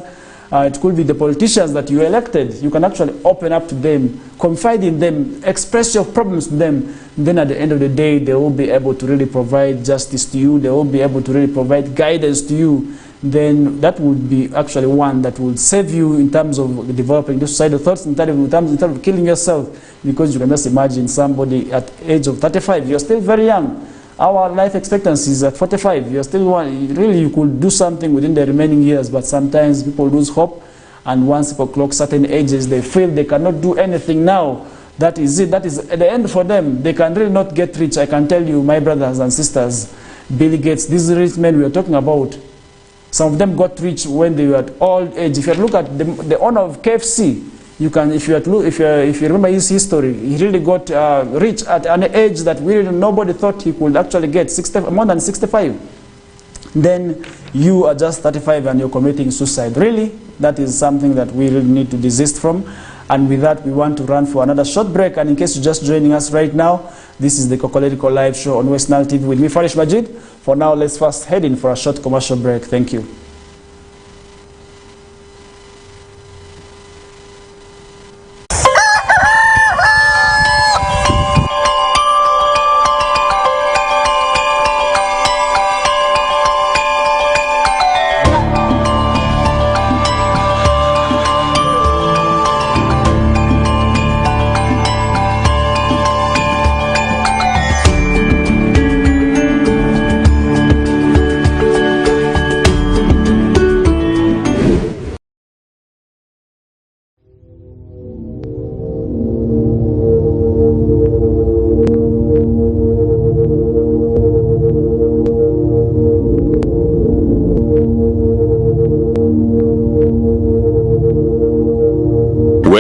it could be the politicians that you elected. You can actually open up to them, confide in them, express your problems to them. Then at the end of the day, they will be able to really provide justice to you. They will be able to really provide guidance to you. Then that would be actually one that would save you in terms of developing these suicidal thoughts, instead of killing yourself. Because you can just imagine somebody at age of 35, you're still very young. Our life expectancy is at 45. You're still one. Really, you could do something within the remaining years, but sometimes people lose hope, and once people clock certain ages, they feel they cannot do anything now. That is it. That is at the end for them. They can really not get rich. I can tell you, my brothers and sisters, Bill Gates, these rich men we are talking about, some of them got rich when they were at old age. If you look at the owner of KFC, you can, if you remember his history, he really got rich at an age that really nobody thought he could actually get, more than 65. Then you are just 35 and you're committing suicide. Really, that is something that we really need to desist from. And with that, we want to run for another short break. And in case you're just joining us right now, this is the Kokoliriko live show on West Nile TV with me, Farish Majid. For now, let's first head in for a short commercial break. Thank you.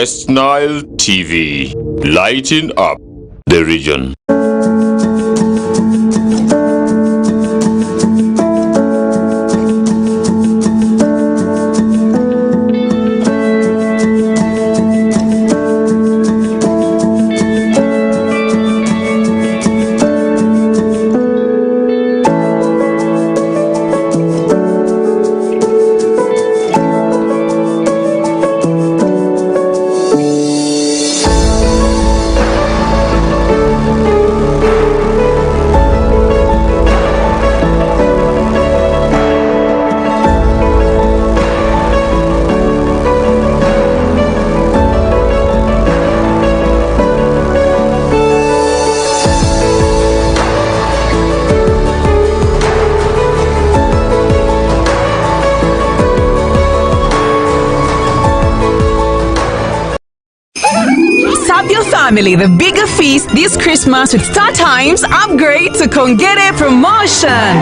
West Nile TV, lighting up the region. Family the bigger feast this Christmas with StarTimes upgrade to Kongere promotion.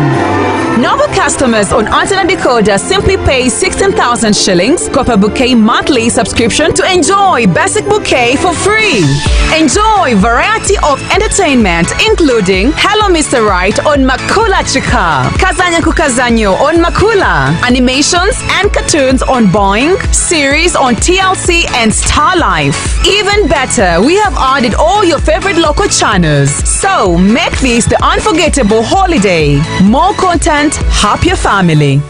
Novel customers on antenna decoder simply pay 16,000 shillings per bouquet monthly subscription to enjoy basic bouquet for free. Enjoy variety of entertainment including Hello Mr. Right on Makula Chika, Kazanya Kukazanyo on Makula, animations and cartoons on Boing, series on TLC and Star Life. Even better, we have added all your favorite local channels. So make this the unforgettable holiday. More content, happier family.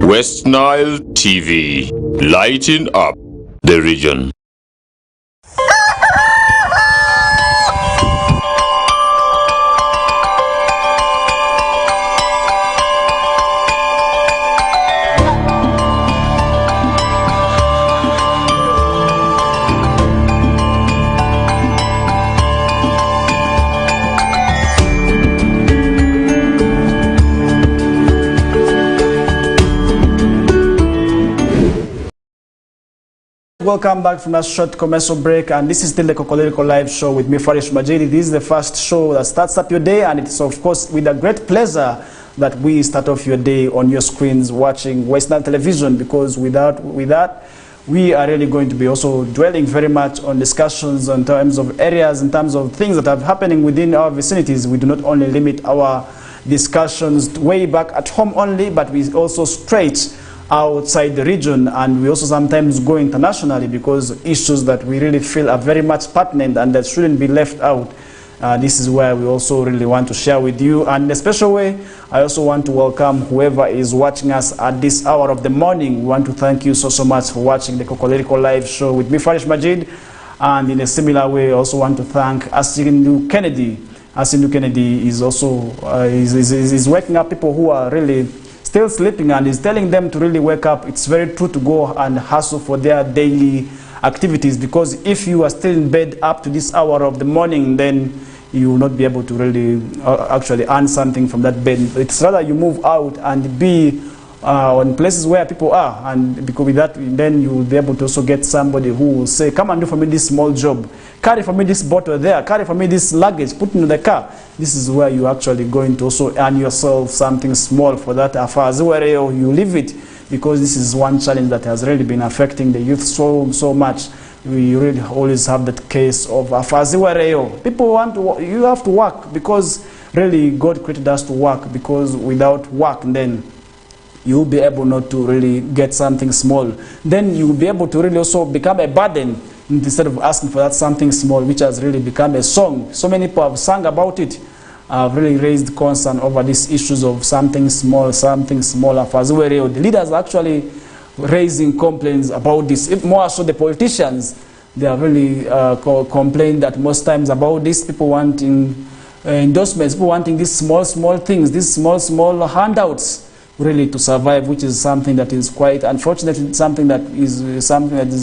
West Nile TV, lighting up the region. Welcome back from a short commercial break, and this is still the Kokoliriko live show with me, Farish Majid. This is the first show that starts up your day, and it's of course with a great pleasure that we start off your day on your screens watching West Nile television, because with that we are really going to be also dwelling very much on discussions in terms of areas, in terms of things that are happening within our vicinities. We do not only limit our discussions way back at home only, but we also straight outside the region, and we also sometimes go internationally, because issues that we really feel are very much pertinent and that shouldn't be left out. This is where we also really want to share with you. And in a special way, I also want to welcome whoever is watching us at this hour of the morning. We want to thank you so much for watching the Kokoliriko live show with me, Farish Majid. And in a similar way, I also want to thank Asindu Kennedy. Asindu Kennedy is also is waking up people who are really still sleeping, and is telling them to really wake up. It's very true, to go and hustle for their daily activities, because if you are still in bed up to this hour of the morning, then you will not be able to really actually earn something from that bed. It's rather you move out and be on places where people are, and because with that, then you will be able to also get somebody who will say, come and do for me this small job, carry for me this bottle there, carry for me this luggage, put into the car. This is where you actually going to also earn yourself something small for that affairs, where you leave it, because this is one challenge that has really been affecting the youth so much. We really always have that case of affairs. People want to, you have to work, because really God created us to work, because without work, then you'll be able not to really get something small. Then you'll be able to really also become a burden instead of asking for that something small, which has really become a song. So many people have sung about it. Have really raised concern over these issues of something small, something smaller. The leaders are actually raising complaints about this. If more so the politicians, they have really complained that most times about this, people wanting endorsements, people wanting these small things, these small handouts, really to survive, which is something that is quite unfortunate, something that is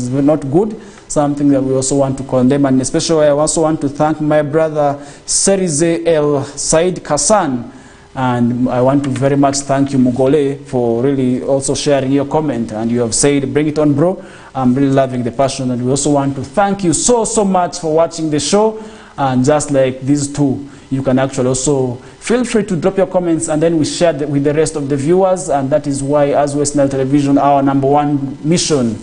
not good, something that we also want to condemn. And especially I also want to thank my brother Serize El Said Kassan, and I want to very much thank you, Mugole, for really also sharing your comment. And you have said, bring it on, bro. I'm really loving the passion. And we also want to thank you so much for watching the show. And just like these two, you can actually also feel free to drop your comments, and then we share with the rest of the viewers. And that is why, as West Nile Television, our #1 mission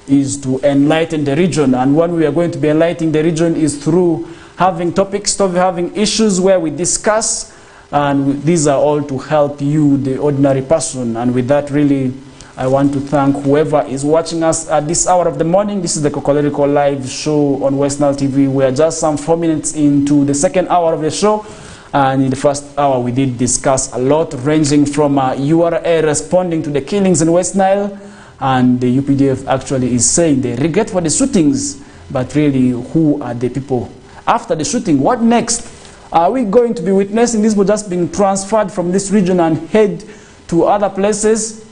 is to enlighten the region. And when we are going to be enlightening the region is through having topics, having issues where we discuss. And these are all to help you, the ordinary person. And with that, really, I want to thank whoever is watching us at this hour of the morning. This is the Kokoliriko live show on West Nile TV. We are just some 4 minutes into the second hour of the show. And in the first hour, we did discuss a lot, ranging from URA responding to the killings in West Nile. And the UPDF actually is saying they regret for the shootings. But really, who are the people after the shooting? What next? Are we going to be witnessing these people just being transferred from this region and head to other places?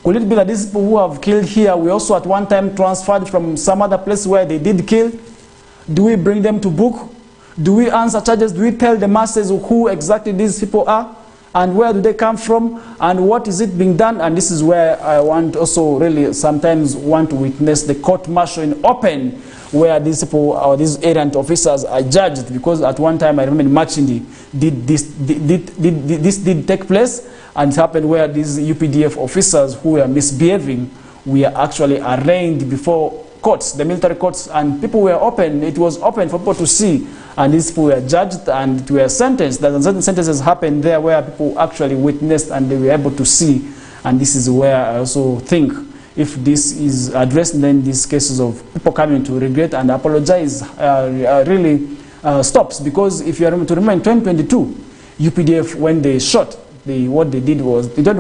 Could it be that these people who have killed here, we also at one time transferred from some other place where they did kill? Do we bring them to book? Do we answer charges? Do we tell the masses who exactly these people are? And where do they come from? And what is it being done? And this is where I want also really sometimes want to witness the court-martial in open, where these people or these errant officers are judged. Because at one time, I remember in Machindi, this did take place, and it happened where these UPDF officers who were misbehaving were actually arraigned before courts, the military courts, and people were open. It was open for people to see, and these people were judged and were sentenced. That certain sentences happened there where people actually witnessed and they were able to see. And this is where I also think, if this is addressed, then these cases of people coming to regret and apologize really stops. Because if you are to remember in 2022, UPDF, when they shot, what they did was, could it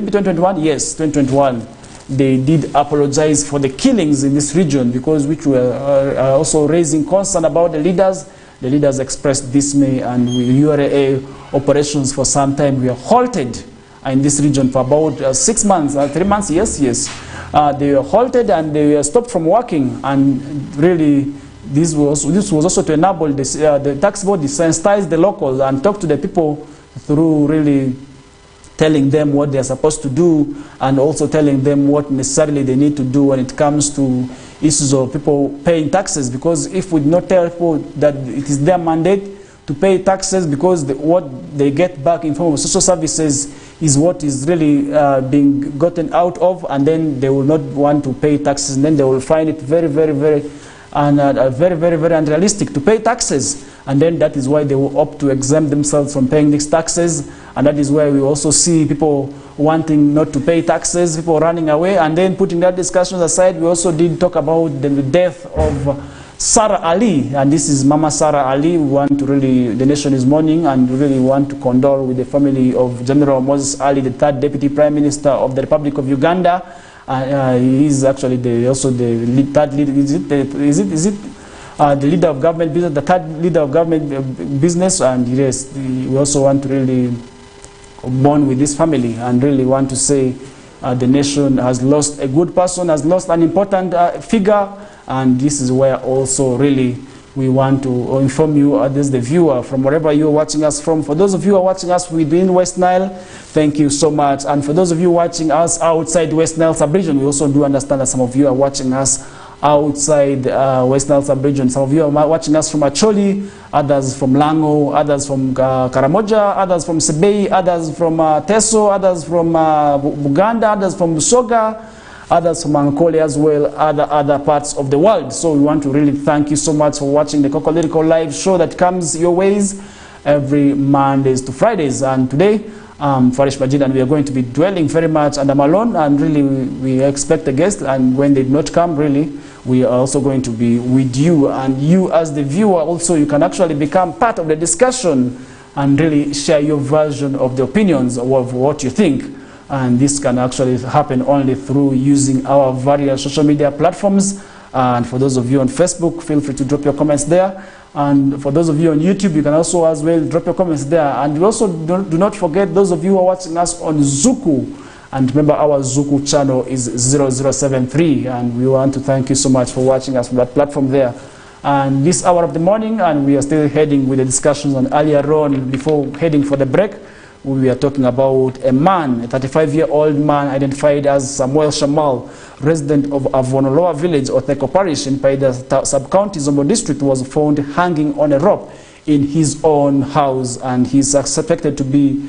be 2021? Yes, 2021. They did apologize for the killings in this region, because which were also raising concern about the leaders. The leaders expressed dismay, and URA operations for some time were halted in this region for about 6 months, 3 months, yes. They were halted and they were stopped from working. And really, this was also to enable the tax board to sensitize the locals and talk to the people through really telling them what they are supposed to do, and also telling them what necessarily they need to do when it comes to issues of people paying taxes. Because if we do not tell people that it is their mandate to pay taxes, because what they get back in form of social services is what is really being gotten out of, and then they will not want to pay taxes, and then they will find it very unrealistic to pay taxes. And then that is why they will opt to exempt themselves from paying these taxes. And that is why we also see people wanting not to pay taxes, people running away. And then putting that discussion aside, we also did talk about the death of Sarah Ali. And this is Mama Sarah Ali. We want to really, the nation is mourning, and really want to condole with the family of General Moses Ali, the 3rd Deputy Prime Minister of the Republic of Uganda. He is actually also the third leader. Is it the leader of government business, the 3rd leader of government business? And yes, we also want to really mourn with this family, and really want to say the nation has lost a good person, has lost an important figure. And this is where also really we want to inform you, as the viewer, from wherever you're watching us from. For those of you who are watching us within West Nile, thank you so much. And for those of you watching us outside West Nile sub-region, we also do understand that some of you are watching us outside West Nile sub-region. Some of you are watching us from Acholi, others from Lango, others from Karamoja, others from Sebei, others from Teso, others from Buganda, others from Busoga, others from Ankole as well, other parts of the world. So we want to really thank you so much for watching the Kokoliriko live show that comes your ways every Mondays to Fridays. And today, Farish Majid, and we are going to be dwelling very much, and I'm alone, and really we expect a guest, and when they do not come, really, we are also going to be with you, and you as the viewer also, you can actually become part of the discussion and really share your version of the opinions of what you think. And this can actually happen only through using our various social media platforms. And for those of you on Facebook, feel free to drop your comments there. And for those of you on YouTube, you can also as well drop your comments there. And we also do not forget those of you who are watching us on Zuku. And remember, our Zuku channel is 0073. And we want to thank you so much for watching us from that platform there. And this hour of the morning, and we are still heading with the discussions on earlier on before heading for the break. We are talking about a man, a 35-year-old man identified as Samuel Shamal, resident of Avonoloa village, Otheko parish in Paida sub-county, Zombo district, was found hanging on a rope in his own house, and he's suspected to be,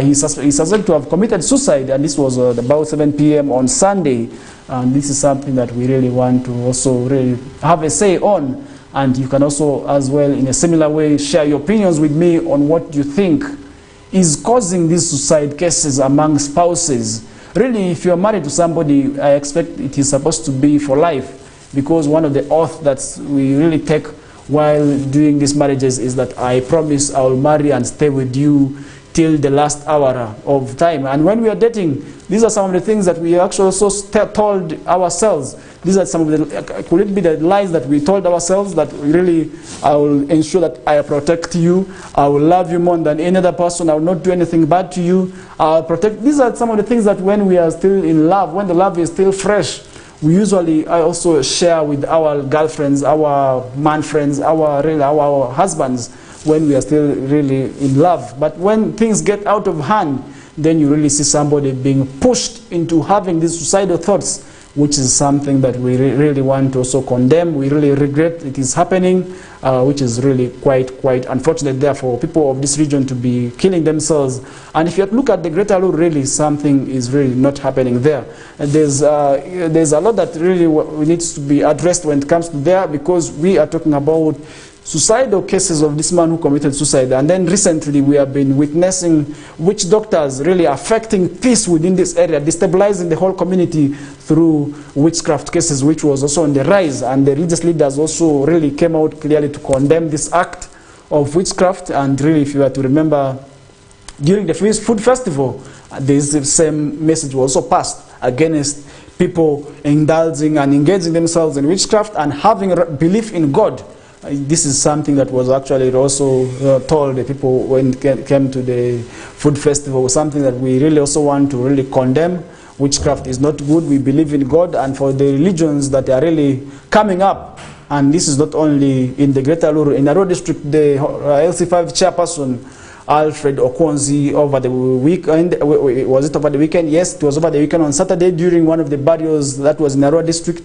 he's suspected to have committed suicide, and this was about 7 p.m. on Sunday. And this is something that we really want to also really have a say on, and you can also as well in a similar way share your opinions with me on what you think is causing these suicide cases among spouses. Really, if you're married to somebody, I expect it is supposed to be for life, because one of the oaths that we really take while doing these marriages is that I promise I will marry and stay with you till the last hour of time. And when we are dating, these are some of the things that we actually also told ourselves. These are some of the, could it be the lies that we told ourselves, that really, I will ensure that I protect you, I will love you more than any other person, I will not do anything bad to you, I'll protect. These are some of the things that when we are still in love, when the love is still fresh, we usually also share with our girlfriends, our man friends, our husbands, when we are still really in love. But when things get out of hand, then you really see somebody being pushed into having these suicidal thoughts, which is something that we really want to also condemn. We really regret it is happening, which is really quite unfortunate there for people of this region to be killing themselves. And if you look at the Greater Lure, really something is really not happening there. And there's a lot that really needs to be addressed when it comes to there, because we are talking about suicidal cases of this man who committed suicide. And then recently we have been witnessing witch doctors really affecting peace within this area, destabilizing the whole community through witchcraft cases, which was also on the rise. And the religious leaders also really came out clearly to condemn this act of witchcraft. And really, if you were to remember, during the food festival, the same message was also passed against people indulging and engaging themselves in witchcraft and having belief in God. This is something that was actually also told the people when it came to the food festival, something that we really also want to really condemn. Witchcraft is not good. We believe in God, and for the religions that are really coming up, and this is not only in the Greater Lure, in Aro district, the LC5 chairperson, Alfred Okonzi, over the weekend, was it over the weekend? Yes, it was over the weekend on Saturday during one of the burials that was in Aro district,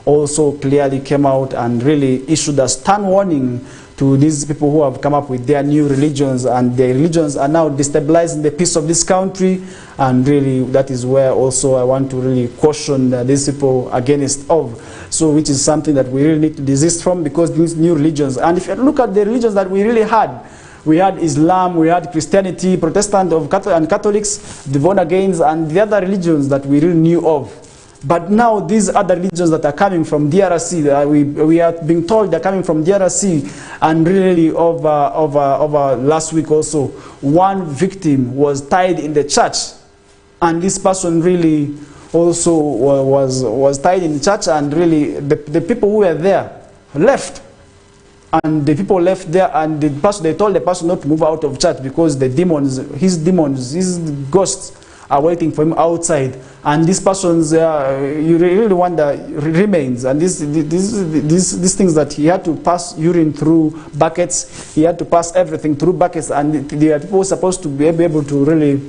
also clearly came out and really issued a stern warning to these people who have come up with their new religions, and their religions are now destabilizing the peace of this country. And really, that is where also I want to really caution these people against of. So, which is something that we really need to desist from, because these new religions, and if you look at the religions that we really had, we had Islam, we had Christianity, Protestant and Catholics, the born-agains, and the other religions that we really knew of. But now these other religions that are coming from DRC, we are being told they're coming from DRC, and really over last week also, one victim was tied in the church, and this person really also was tied in the church, and really the people who were there left. And the people left there, and they told the person not to move out of church because the his ghosts are waiting for him outside. And these persons, you really wonder, remains. And these things that he had to pass urine through buckets, he had to pass everything through buckets, and the people were supposed to be able to really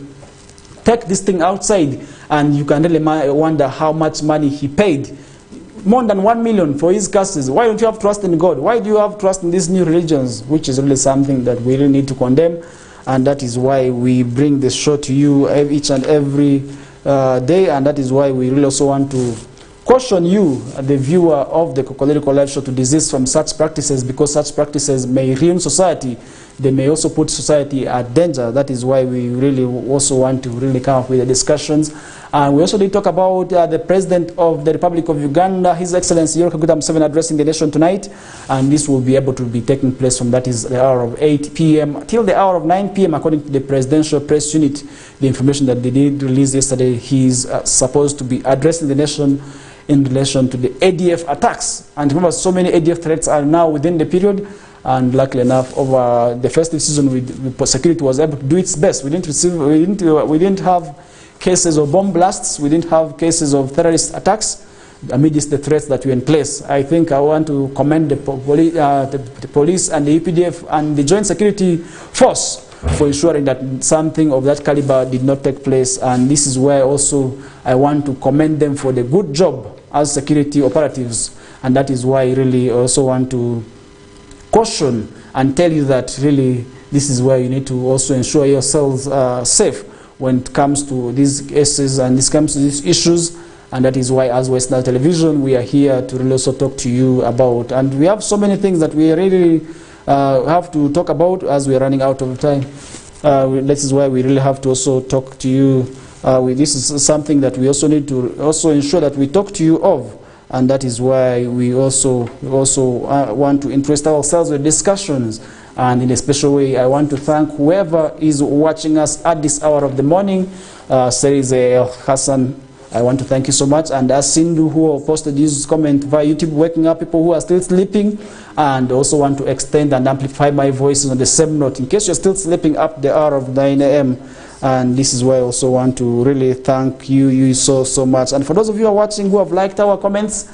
take this thing outside. And you can really wonder how much money he paid. More than 1 million for his cases. Why don't you have trust in God? Why do you have trust in these new religions? Which is really something that we really need to condemn. And that is why we bring this show to you each and every day. And that is why we really also want to caution you, the viewer of the Kokoliriko live show, to desist from such practices, because such practices may ruin society. they may also put society at danger. That is why we really also want to really come up with the discussions. And we also did talk about the President of the Republic of Uganda, His Excellency Yoweri Kaguta Museveni, addressing the nation tonight. And this will be able to be taking place from that is the hour of 8 p.m. till the hour of 9 p.m. according to the Presidential Press Unit. The information that they did release yesterday, he is supposed to be addressing the nation in relation to the ADF attacks. And remember, so many ADF threats are now within the period. And luckily enough, over the festive season, security was able to do its best. We didn't have cases of bomb blasts. We didn't have cases of terrorist attacks amidst the threats that were in place. I think I want to commend the police and the UPDF and the Joint Security Force for ensuring that something of that caliber did not take place. And this is where also I want to commend them for the good job as security operatives. And that is why I really also want to caution and tell you that really this is where you need to also ensure yourselves safe when it comes to these cases and this comes to these issues. And that is why as West Nile Television we are here to really also talk to you about. And we have so many things that we really have to talk about as we are running out of time. This is why we really have to also talk to you. This is something that we also need to also ensure that we talk to you of. And that is why we also want to interest ourselves with discussions. And in a special way, I want to thank whoever is watching us at this hour of the morning. Serize Hassan, I want to thank you so much. And as Sindhu, who posted his comment via YouTube, waking up people who are still sleeping. And also want to extend and amplify my voices on the same note. In case you're still sleeping up the hour of 9 a.m., and this is why I also want to really thank you so much. And for those of you who are watching who have liked our comments,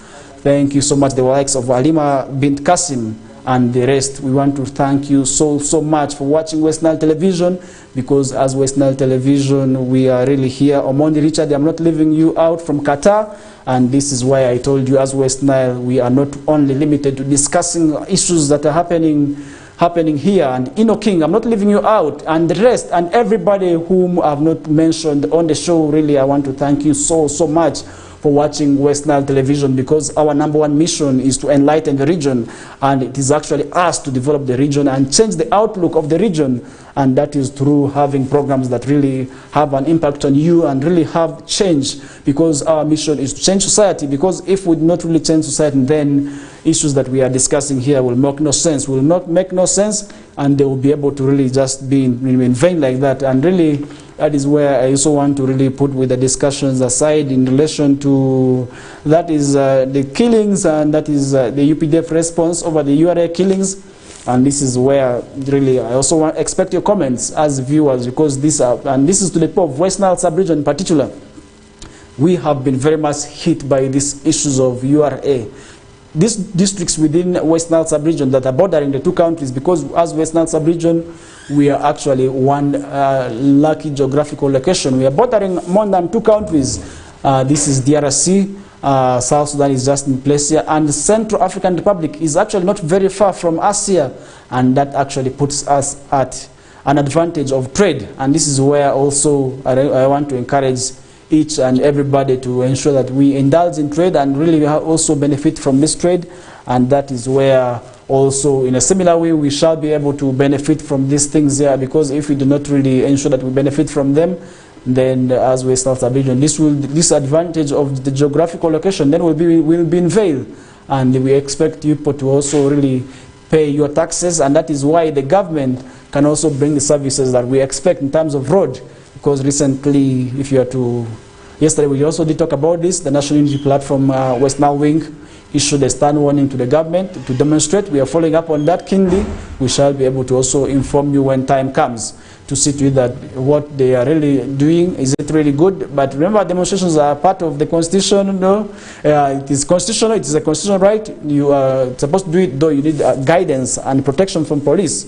thank you so much. The likes of Halima bint Kasim and the rest, we want to thank you so much for watching West Nile Television, because as West Nile Television, we are really here. Omondi Richard, I'm not leaving you out from Qatar. And this is why I told you as West Nile, we are not only limited to discussing issues that are happening here. And Ino King, I'm not leaving you out, and the rest and everybody whom I've not mentioned on the show, really I want to thank you so much for watching West Nile Television, because our #1 mission is to enlighten the region, and it is actually us to develop the region and change the outlook of the region. And that is through having programs that really have an impact on you and really have change, because our mission is to change society. Because if we do not really change society, then issues that we are discussing here will make no sense, will not make no sense, and they will be able to really just be in vain like that. And really, that is where I also want to really put with the discussions aside in relation to that is the killings, and that is the UPDF response over the URA killings. And this is where really I also expect your comments as viewers, because this is to the people of West Nile sub-region in particular. We have been very much hit by these issues of URA. These districts within West Nile sub-region that are bordering the two countries, because as West Nile sub-region, we are actually one lucky geographical location. We are bordering more than two countries. This is DRC, South Sudan is just in place here, and the Central African Republic is actually not very far from us here, and that actually puts us at an advantage of trade. And this is where also I want to encourage each and everybody to ensure that we indulge in trade and really also benefit from this trade. And that is where also in a similar way we shall be able to benefit from these things here, because if we do not really ensure that we benefit from them, then as West Nile sub-region, this advantage of the geographical location then will be in vain. And we expect you to also really pay your taxes, and that is why the government can also bring the services that we expect in terms of road. Because recently, if you are to, yesterday we also did talk about this, the National Unity Platform West Nile Wing issued a stern warning to the government to demonstrate. We are following up on that keenly. We shall be able to also inform you when time comes to see to it that what they are really doing, is it really good? But remember, demonstrations are part of the Constitution. No? It is constitutional, it is a constitutional right. You are supposed to do it, though you need guidance and protection from police.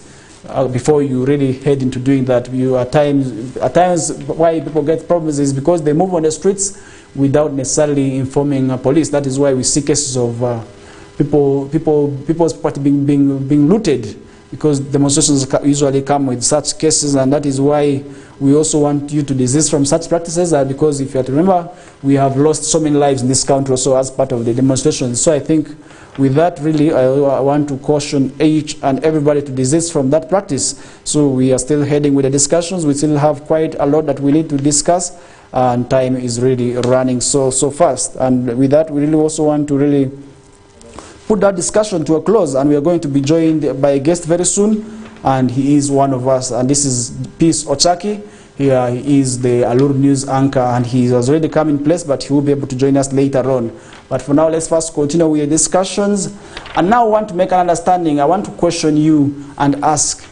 Before you really head into doing that. At times why people get problems is because they move on the streets without necessarily informing police. That is why we see cases of people's property being looted, because demonstrations usually come with such cases. And that is why we also want you to desist from such practices, because if you have to remember, we have lost so many lives in this country also as part of the demonstrations. So I think with that, really, I want to caution each and everybody to desist from that practice. So we are still heading with the discussions. We still have quite a lot that we need to discuss, and time is really running so fast. And with that, we really also want to really put that discussion to a close, and we are going to be joined by a guest very soon, and he is one of us, and this is Peace Ochaki. He is the Alur News anchor, and he has already come in place, but he will be able to join us later on. But for now, let's first continue with the discussions. And now I want to make an understanding. I want to question you and ask,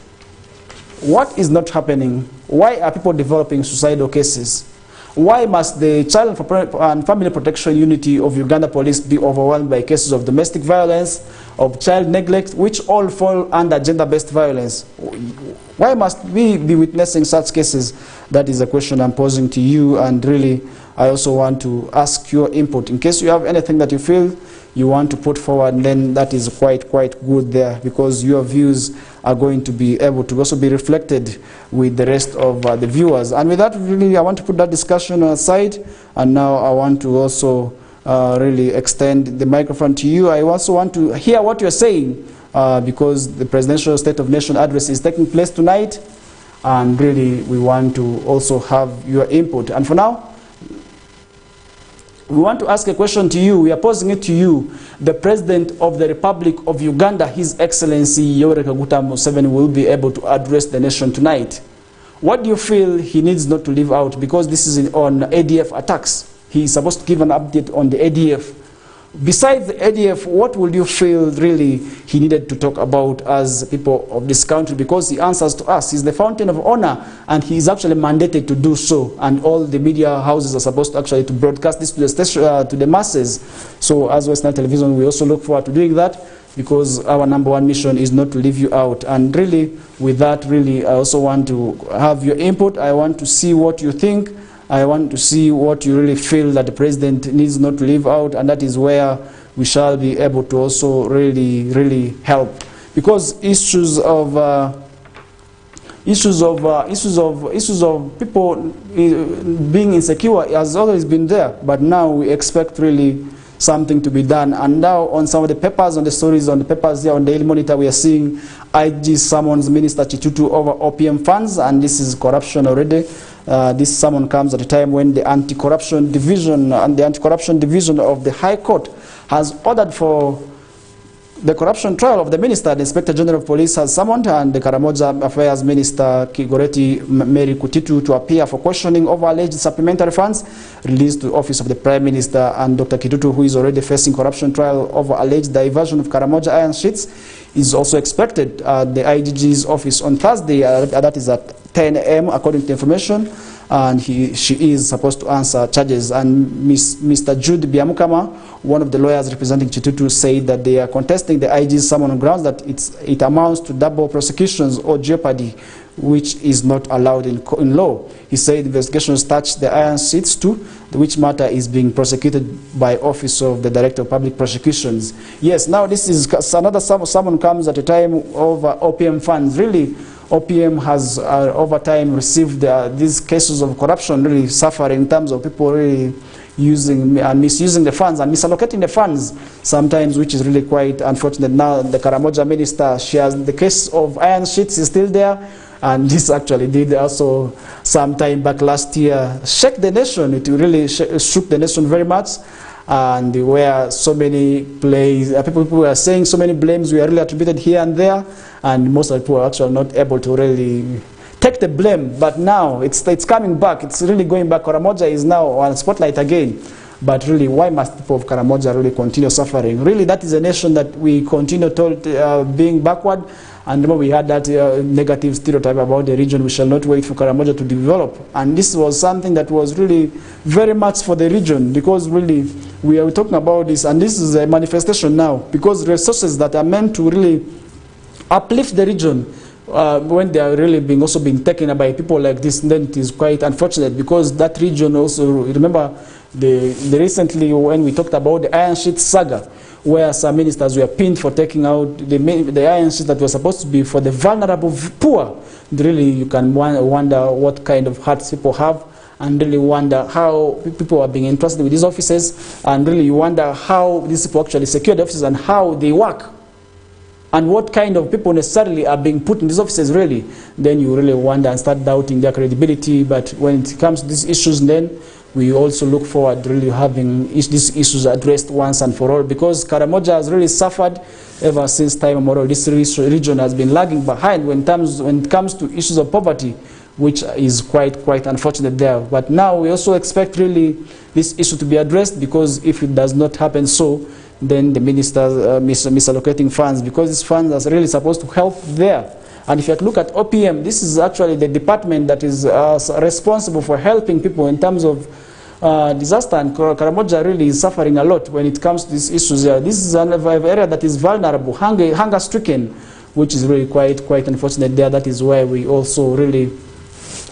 what is not happening? Why are people developing suicidal cases? Why must the Child and Family Protection Unity of Uganda Police be overwhelmed by cases of domestic violence, of child neglect, which all fall under gender-based violence? Why must we be witnessing such cases? That is a question I'm posing to you, and really I also want to ask your input. In case you have anything that you feel you want to put forward, then that is quite good there, because your views are going to be able to also be reflected with the rest of the viewers. And with that, really, I want to put that discussion aside, and now I want to also really extend the microphone to you. I also want to hear what you're saying, because the Presidential State of Nation address is taking place tonight, and really we want to also have your input. And for now, we want to ask a question to you. We are posing it to you. The President of the Republic of Uganda, His Excellency Yoweri Kaguta Museveni, will be able to address the nation tonight. What do you feel he needs not to leave out? Because this is on ADF attacks. He is supposed to give an update on the ADF. Besides the ADF, what would you feel really he needed to talk about as people of this country? Because he answers to us. He's the fountain of honor, and he is actually mandated to do so. And all the media houses are supposed to actually to broadcast this to the station, to the masses. So as West Nile Television, we also look forward to doing that, because our #1 mission is not to leave you out. And really, with that, really, I also want to have your input. I want to see what you think. I want to see what you really feel that the President needs not to leave out, and that is where we shall be able to also really help. Because issues of people being insecure has always been there, but now we expect really something to be done. And now on some of the papers, on the stories on the papers here on Daily Monitor, we are seeing IG summons Minister Chitutu over OPM funds, and this is corruption already. This summon comes at a time when the Anti-Corruption Division and the Anti-Corruption Division of the High Court has ordered for the corruption trial of the minister. The Inspector General of Police has summoned, and the Karamoja Affairs Minister Kigoreti Mary Kutitu to appear for questioning over alleged supplementary funds released to the office of the Prime Minister. And Dr. Kitutu, who is already facing corruption trial over alleged diversion of Karamoja iron sheets, is also expected at the IGG's office on Thursday. That is at 10 a.m. according to information, and she is supposed to answer charges. And Mr. Jude Biamukama, one of the lawyers representing Chitutu, said that they are contesting the IG's summon on grounds that it amounts to double prosecutions or jeopardy, which is not allowed in law. He said investigations touch the iron sheets too, which matter is being prosecuted by Office of the Director of Public Prosecutions. Yes, now this is another summon comes at a time of OPM funds. Really, OPM has over time received these cases of corruption, really suffering in terms of people really using and misusing the funds and misallocating the funds sometimes, which is really quite unfortunate. Now the Karamoja minister, she has the case of iron sheets is still there, and this actually did also some time back last year shake the nation. It really shook the nation very much, and where so many people were saying so many blames were really attributed here and there, and most of the people were actually not able to really take the blame. But now it's coming back. It's really going back. Karamoja is now on spotlight again. But really, why must people of Karamoja really continue suffering? Really, that is a nation that we continue being backward. And remember, we had that negative stereotype about the region. We shall not wait for Karamoja to develop. And this was something that was really very much for the region, because really we are talking about this, and this is a manifestation now, because resources that are meant to really uplift the region, when they are really being taken by people like this, then it is quite unfortunate, because that region also, remember the recently when we talked about the iron sheet saga, where some ministers were pinned for taking out the iron sheets that were supposed to be for the vulnerable poor. Really, you can wonder what kind of hearts people have, and really wonder how people are being entrusted with these offices, and really you wonder how these people actually secure the offices and how they work, and what kind of people necessarily are being put in these offices really. Then you really wonder and start doubting their credibility. But when it comes to these issues, then we also look forward to really having these issues addressed once and for all, because Karamoja has really suffered ever since time immemorial. This region has been lagging behind when it comes to issues of poverty, which is quite unfortunate there. But now we also expect really this issue to be addressed, because if it does not happen so, then the ministers misallocating funds, because these funds are really supposed to help there. And if you look at OPM, this is actually the department that is responsible for helping people in terms of disaster, and Karamoja really is suffering a lot when it comes to these issues here. This is an area that is vulnerable, hunger-stricken, which is really quite unfortunate there. That is where we also really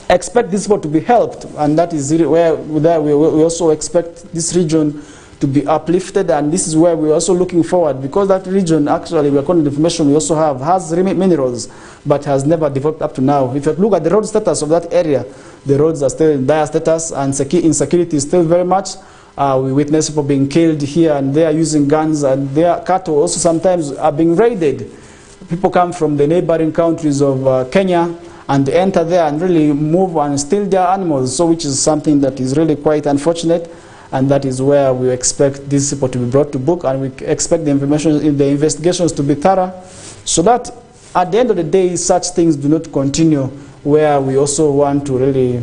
expect this people to be helped, and that is really where we also expect this region to be uplifted, and this is where we're also looking forward, because that region actually, according to the information we also have, has minerals, but has never developed up to now. If you look at the road status of that area, the roads are still in dire status, and insecurity is still very much. We witness people being killed here and there using guns, and their cattle also sometimes are being raided. People come from the neighboring countries of Kenya, and they enter there and really move and steal their animals, so which is something that is really quite unfortunate. And that is where we expect these people to be brought to book, and we expect the investigations to be thorough, so that at the end of the day, such things do not continue, where we also want to really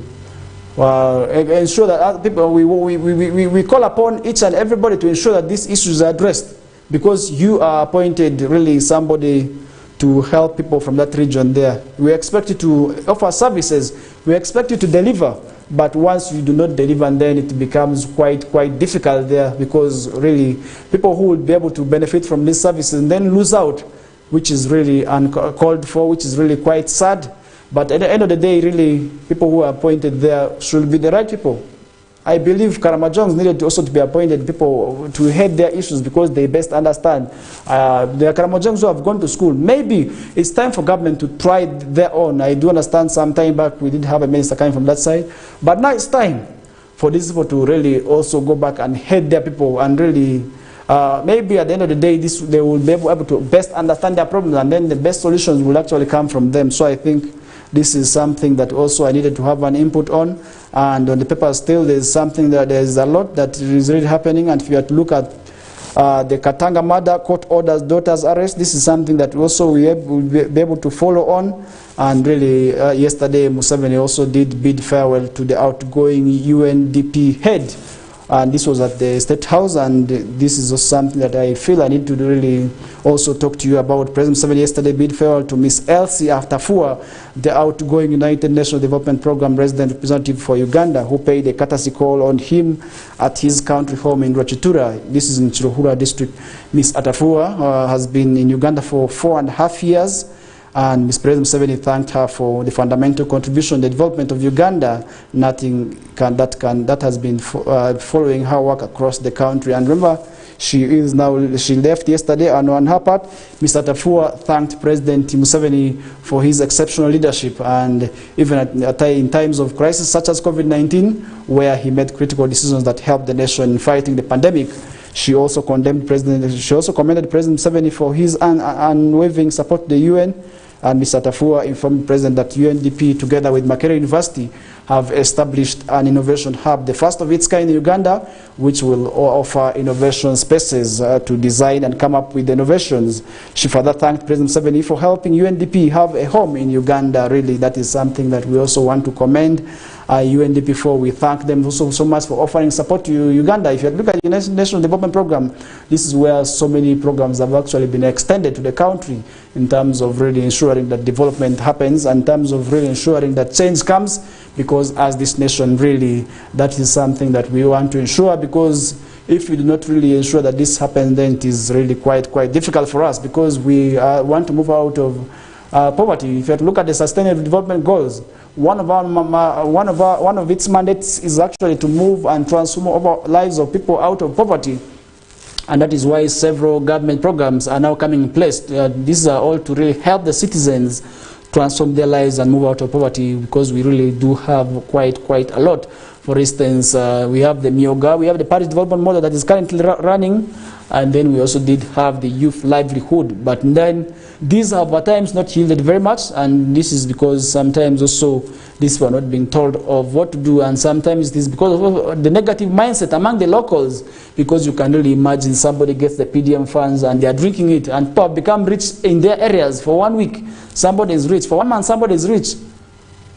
ensure that people, we call upon each and everybody to ensure that these issues are addressed, because you are appointed really somebody to help people from that region there. We expect you to offer services, we expect you to deliver. But once you do not deliver, then it becomes quite difficult there, because really people who will be able to benefit from these services and then lose out, which is really uncalled for, which is really quite sad. But at the end of the day, really, people who are appointed there should be the right people. I believe Karamojongs needed also to be appointed people to head their issues, because they best understand. The Karamojongs who have gone to school, maybe it's time for government to try their own. I do understand some time back we did have a minister coming from that side, but now it's time for these people to really also go back and head their people, and really maybe at the end of the day, they will be able to best understand their problems, and then the best solutions will actually come from them. So I think this is something that also I needed to have an input on. And on the paper still, there's something that there's a lot that is really happening. And if you have to look at the Katanga murder, court orders daughter's arrest, this is something that also we will be able to follow on. And really, yesterday, Museveni also did bid farewell to the outgoing UNDP head. And this was at the State House, and this is also something that I feel I need to really also talk to you about. President Museveni yesterday bid farewell to Miss Elsie Aftafua, the outgoing United Nations Development Program resident representative for Uganda, who paid a courtesy call on him at his country home in Rwachitura. This is in Chiruhura district. Miss Aftafua has been in Uganda for 4.5 years. And Ms. President Museveni thanked her for the fundamental contribution to the development of Uganda. That has been following her work across the country. And remember, she left yesterday, and on her part, Ms. Aftafua thanked President Museveni for his exceptional leadership, and even in times of crisis such as COVID-19, where he made critical decisions that helped the nation in fighting the pandemic. She also commended President Museveni for his unwavering support to the UN. And Ms. Aftafua informed the President that UNDP, together with Makerere University, have established an innovation hub, the first of its kind in Uganda, which will offer innovation spaces to design and come up with innovations. She further thanked President Museveni for helping UNDP have a home in Uganda. Really, that is something that we also want to commend UNDP for. We thank them also so much for offering support to Uganda. If you look at the National Development Program, this is where so many programs have actually been extended to the country in terms of really ensuring that development happens, and in terms of really ensuring that change comes, because as this nation, really, that is something that we want to ensure, because if we do not really ensure that this happens, then it is really quite difficult for us, because we want to move out of poverty. If you have to look at the Sustainable Development Goals, one of its mandates is actually to move and transform lives of people out of poverty. And that is why several government programs are now coming in place. These are all to really help the citizens transform their lives and move out of poverty, because we really do have quite a lot. For instance, we have the Myoga, we have the parish development model that is currently running, and then we also did have the youth livelihood. But then these have at times not yielded very much, and this is because sometimes also these were not being told of what to do, and sometimes it is because of the negative mindset among the locals, because you can really imagine somebody gets the PDM funds and they are drinking it, and people become rich in their areas. For 1 week, somebody is rich. For 1 month, somebody is rich.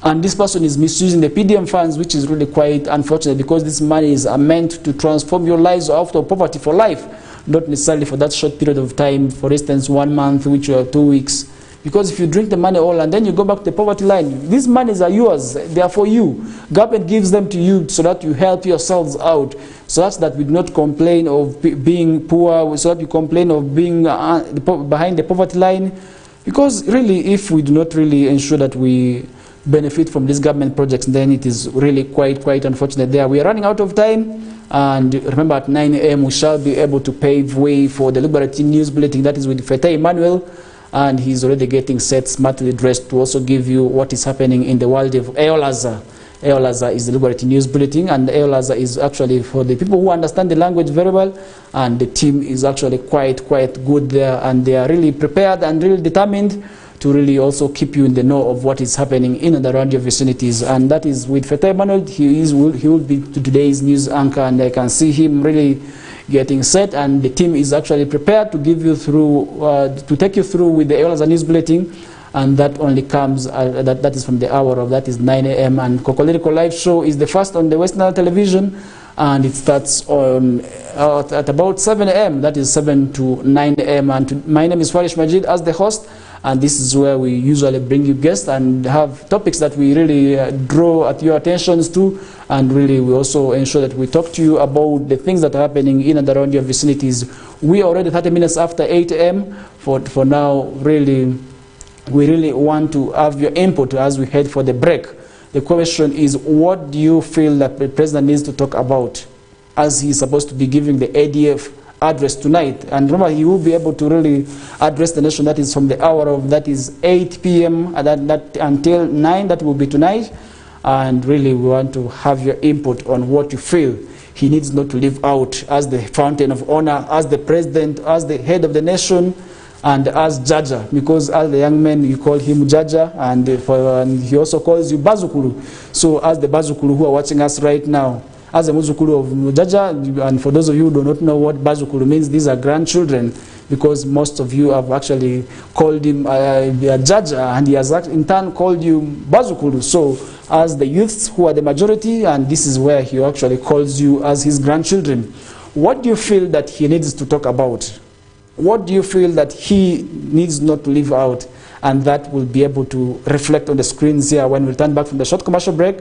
And this person is misusing the PDM funds, which is really quite unfortunate, because this money is meant to transform your lives out of poverty for life, not necessarily for that short period of time, for instance, 1 month, which are 2 weeks. Because if you drink the money all and then you go back to the poverty line, these monies are yours, they are for you. Government gives them to you so that you help yourselves out, so that we do not complain of being poor, so that you complain of being behind the poverty line. Because really, if we do not really ensure that we benefit from these government projects, then it is really quite unfortunate there. We are running out of time, and remember at 9 a.m. we shall be able to pave way for the Liberty News Bulletin. That is with Fete Emmanuel, and he's already getting set, smartly dressed, to also give you what is happening in the world of Eolaza. Eolaza is the Liberty News Bulletin, and Eolaza is actually for the people who understand the language very well, and the team is actually quite good there, and they are really prepared and really determined to really also keep you in the know of what is happening in and around your vicinities. And that is with Fete Emmanuel. He will be today's news anchor, and I can see him really getting set, and the team is actually prepared to give you through, to take you through with the Eolaza News Bulletin, and that only comes, that is from the hour of, that is 9 a.m. And Kokoliriko Live Show is the first on the West Nile Television, and it starts on at about 7 a.m. That is 7 to 9 a.m. And my name is Farish Majid as the host, and this is where we usually bring you guests and have topics that we really draw at your attentions to, and really we also ensure that we talk to you about the things that are happening in and around your vicinities. We are already 30 minutes after 8 a.m. For now, really, we really want to have your input as we head for the break. The question is, what do you feel that the president needs to talk about, as he's supposed to be giving the ADF address tonight? And remember, he will be able to really address the nation. That is from the hour of, that is 8 p.m. that until 9, that will be tonight. And really we want to have your input on what you feel he needs not to leave out as the fountain of honor, as the president, as the head of the nation, and as Jaja, because as the young man you call him Jaja, and he also calls you Bazukulu. So as the Bazukulu who are watching us right now, as a Muzukulu of Jaja, and for those of you who do not know what Bazukulu means, these are grandchildren, because most of you have actually called him Jaja, and he has in turn called you Bazukulu. So as the youths who are the majority, and this is where he actually calls you as his grandchildren, what do you feel that he needs to talk about? What do you feel that he needs not to leave out? And that will be able to reflect on the screens here when we return back from the short commercial break.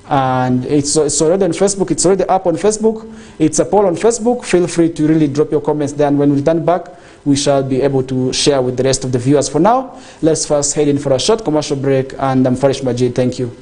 And it's already on Facebook, it's already up on Facebook, it's a poll on Facebook. Feel free to really drop your comments there, and when we return back, we shall be able to share with the rest of the viewers. For now, let's first head in for a short commercial break, and I'm Farish Majid. Thank you.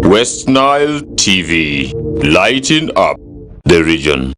West Nile TV, lighting up the region.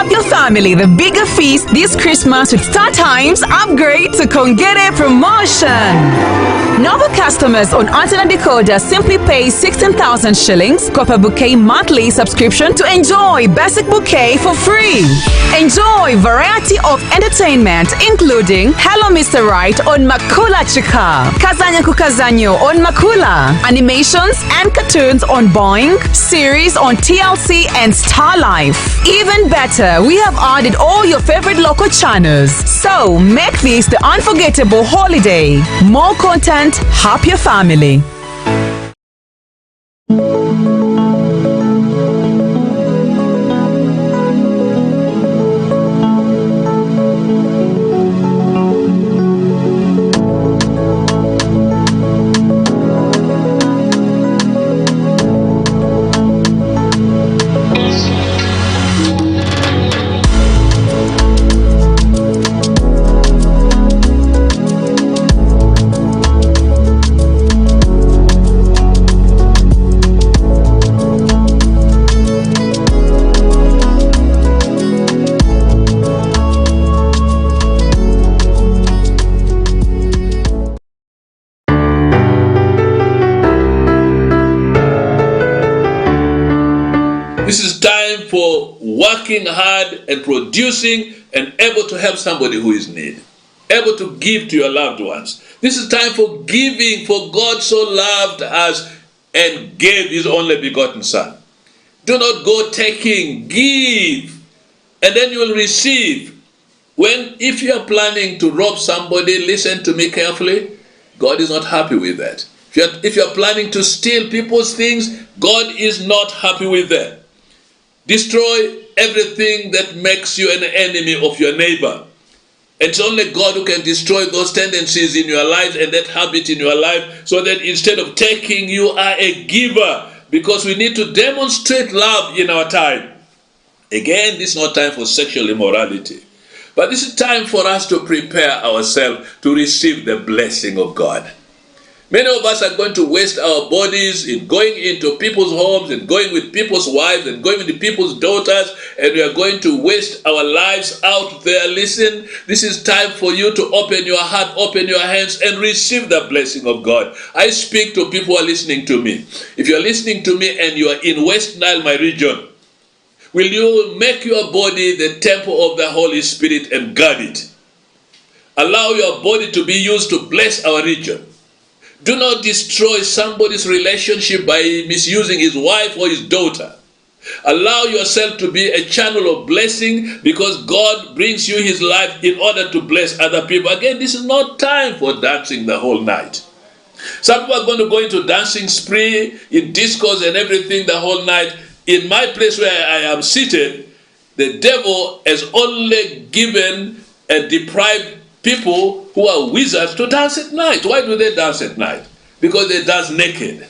Serve your family the bigger feast this Christmas with Star Times upgrade to Kongere promotion. Novel customers on antenna decoder simply pay 16,000 shillings copper bouquet monthly subscription to enjoy basic bouquet for free. Enjoy variety of entertainment including Hello Mr. Right on Makula Chika, Kazanya Kukazanyo on Makula, animations and cartoons on Boing, series on TLC and Star Life. Even better, we have added all your favorite local channels. So make this the unforgettable holiday. More content, happier family. This is time for working hard and producing and able to help somebody who is in need. Able to give to your loved ones. This is time for giving, for God so loved us and gave his only begotten Son. Do not go taking, give, and then you will receive. If you are planning to rob somebody, listen to me carefully, God is not happy with that. If you are planning to steal people's things, God is not happy with that. Destroy everything that makes you an enemy of your neighbor. It's only God who can destroy those tendencies in your life and that habit in your life, so that instead of taking, you are a giver, because we need to demonstrate love in our time. Again, this is not time for sexual immorality, but this is time for us to prepare ourselves to receive the blessing of God. Many of us are going to waste our bodies in going into people's homes and going with people's wives and going with people's daughters, and we are going to waste our lives out there. Listen, this is time for you to open your heart, open your hands, and receive the blessing of God. I speak to people who are listening to me. If you're listening to me and you are in West Nile, my region, will you make your body the temple of the Holy Spirit and guard it? Allow your body to be used to bless our region. Do not destroy somebody's relationship by misusing his wife or his daughter. Allow yourself to be a channel of blessing, because God brings you his life in order to bless other people. Again, this is not time for dancing the whole night. Some people are going to go into dancing spree, in discos and everything the whole night. In my place where I am seated, the devil has only given and deprived people who are wizards to dance at night. Why do they dance at night? Because they dance naked,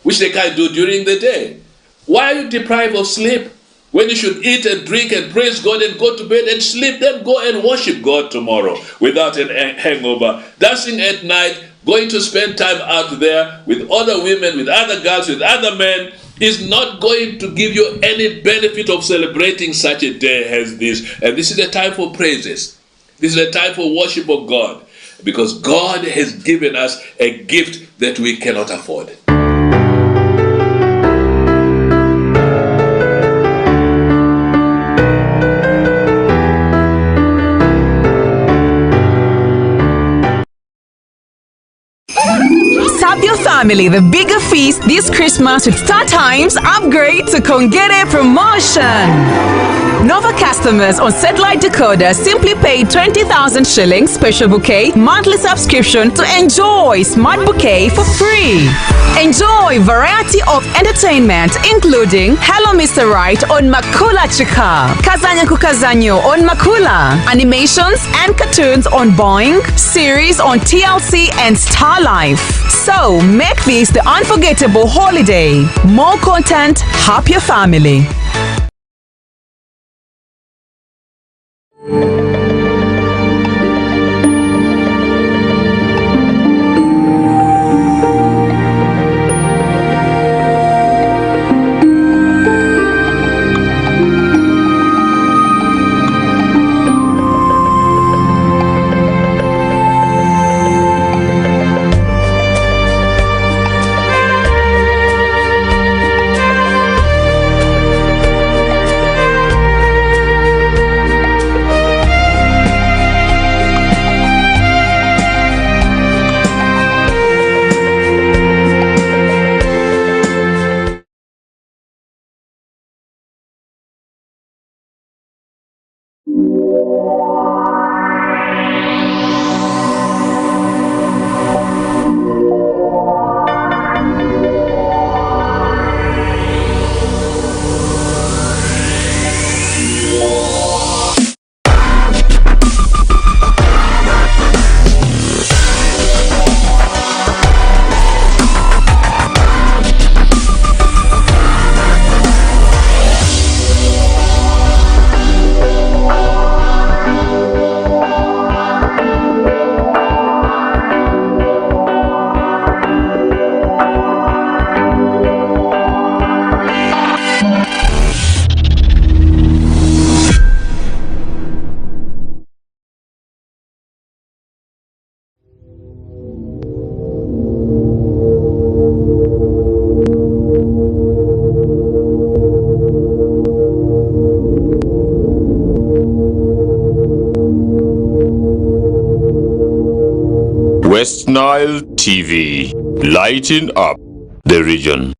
which they can't do during the day. Why are you deprived of sleep? When you should eat and drink and praise God and go to bed and sleep, then go and worship God tomorrow without a hangover. Dancing at night, going to spend time out there with other women, with other girls, with other men, is not going to give you any benefit of celebrating such a day as this. And this is the time for praises. This is the time for worship of God, because God has given us a gift that we cannot afford. Serve your family the bigger feast this Christmas with Star Times upgrade to Kongere promotion. Nova customers on satellite decoder simply pay 20,000 shillings special bouquet monthly subscription to enjoy smart bouquet for free. Enjoy variety of entertainment including Hello Mr. Right on Makula Chika, Kazanya Kukazanyo on Makula, animations and cartoons on Boing, series on TLC and Star Life. So make this the unforgettable holiday. More content, happier family. West Nile TV, lighting up the region.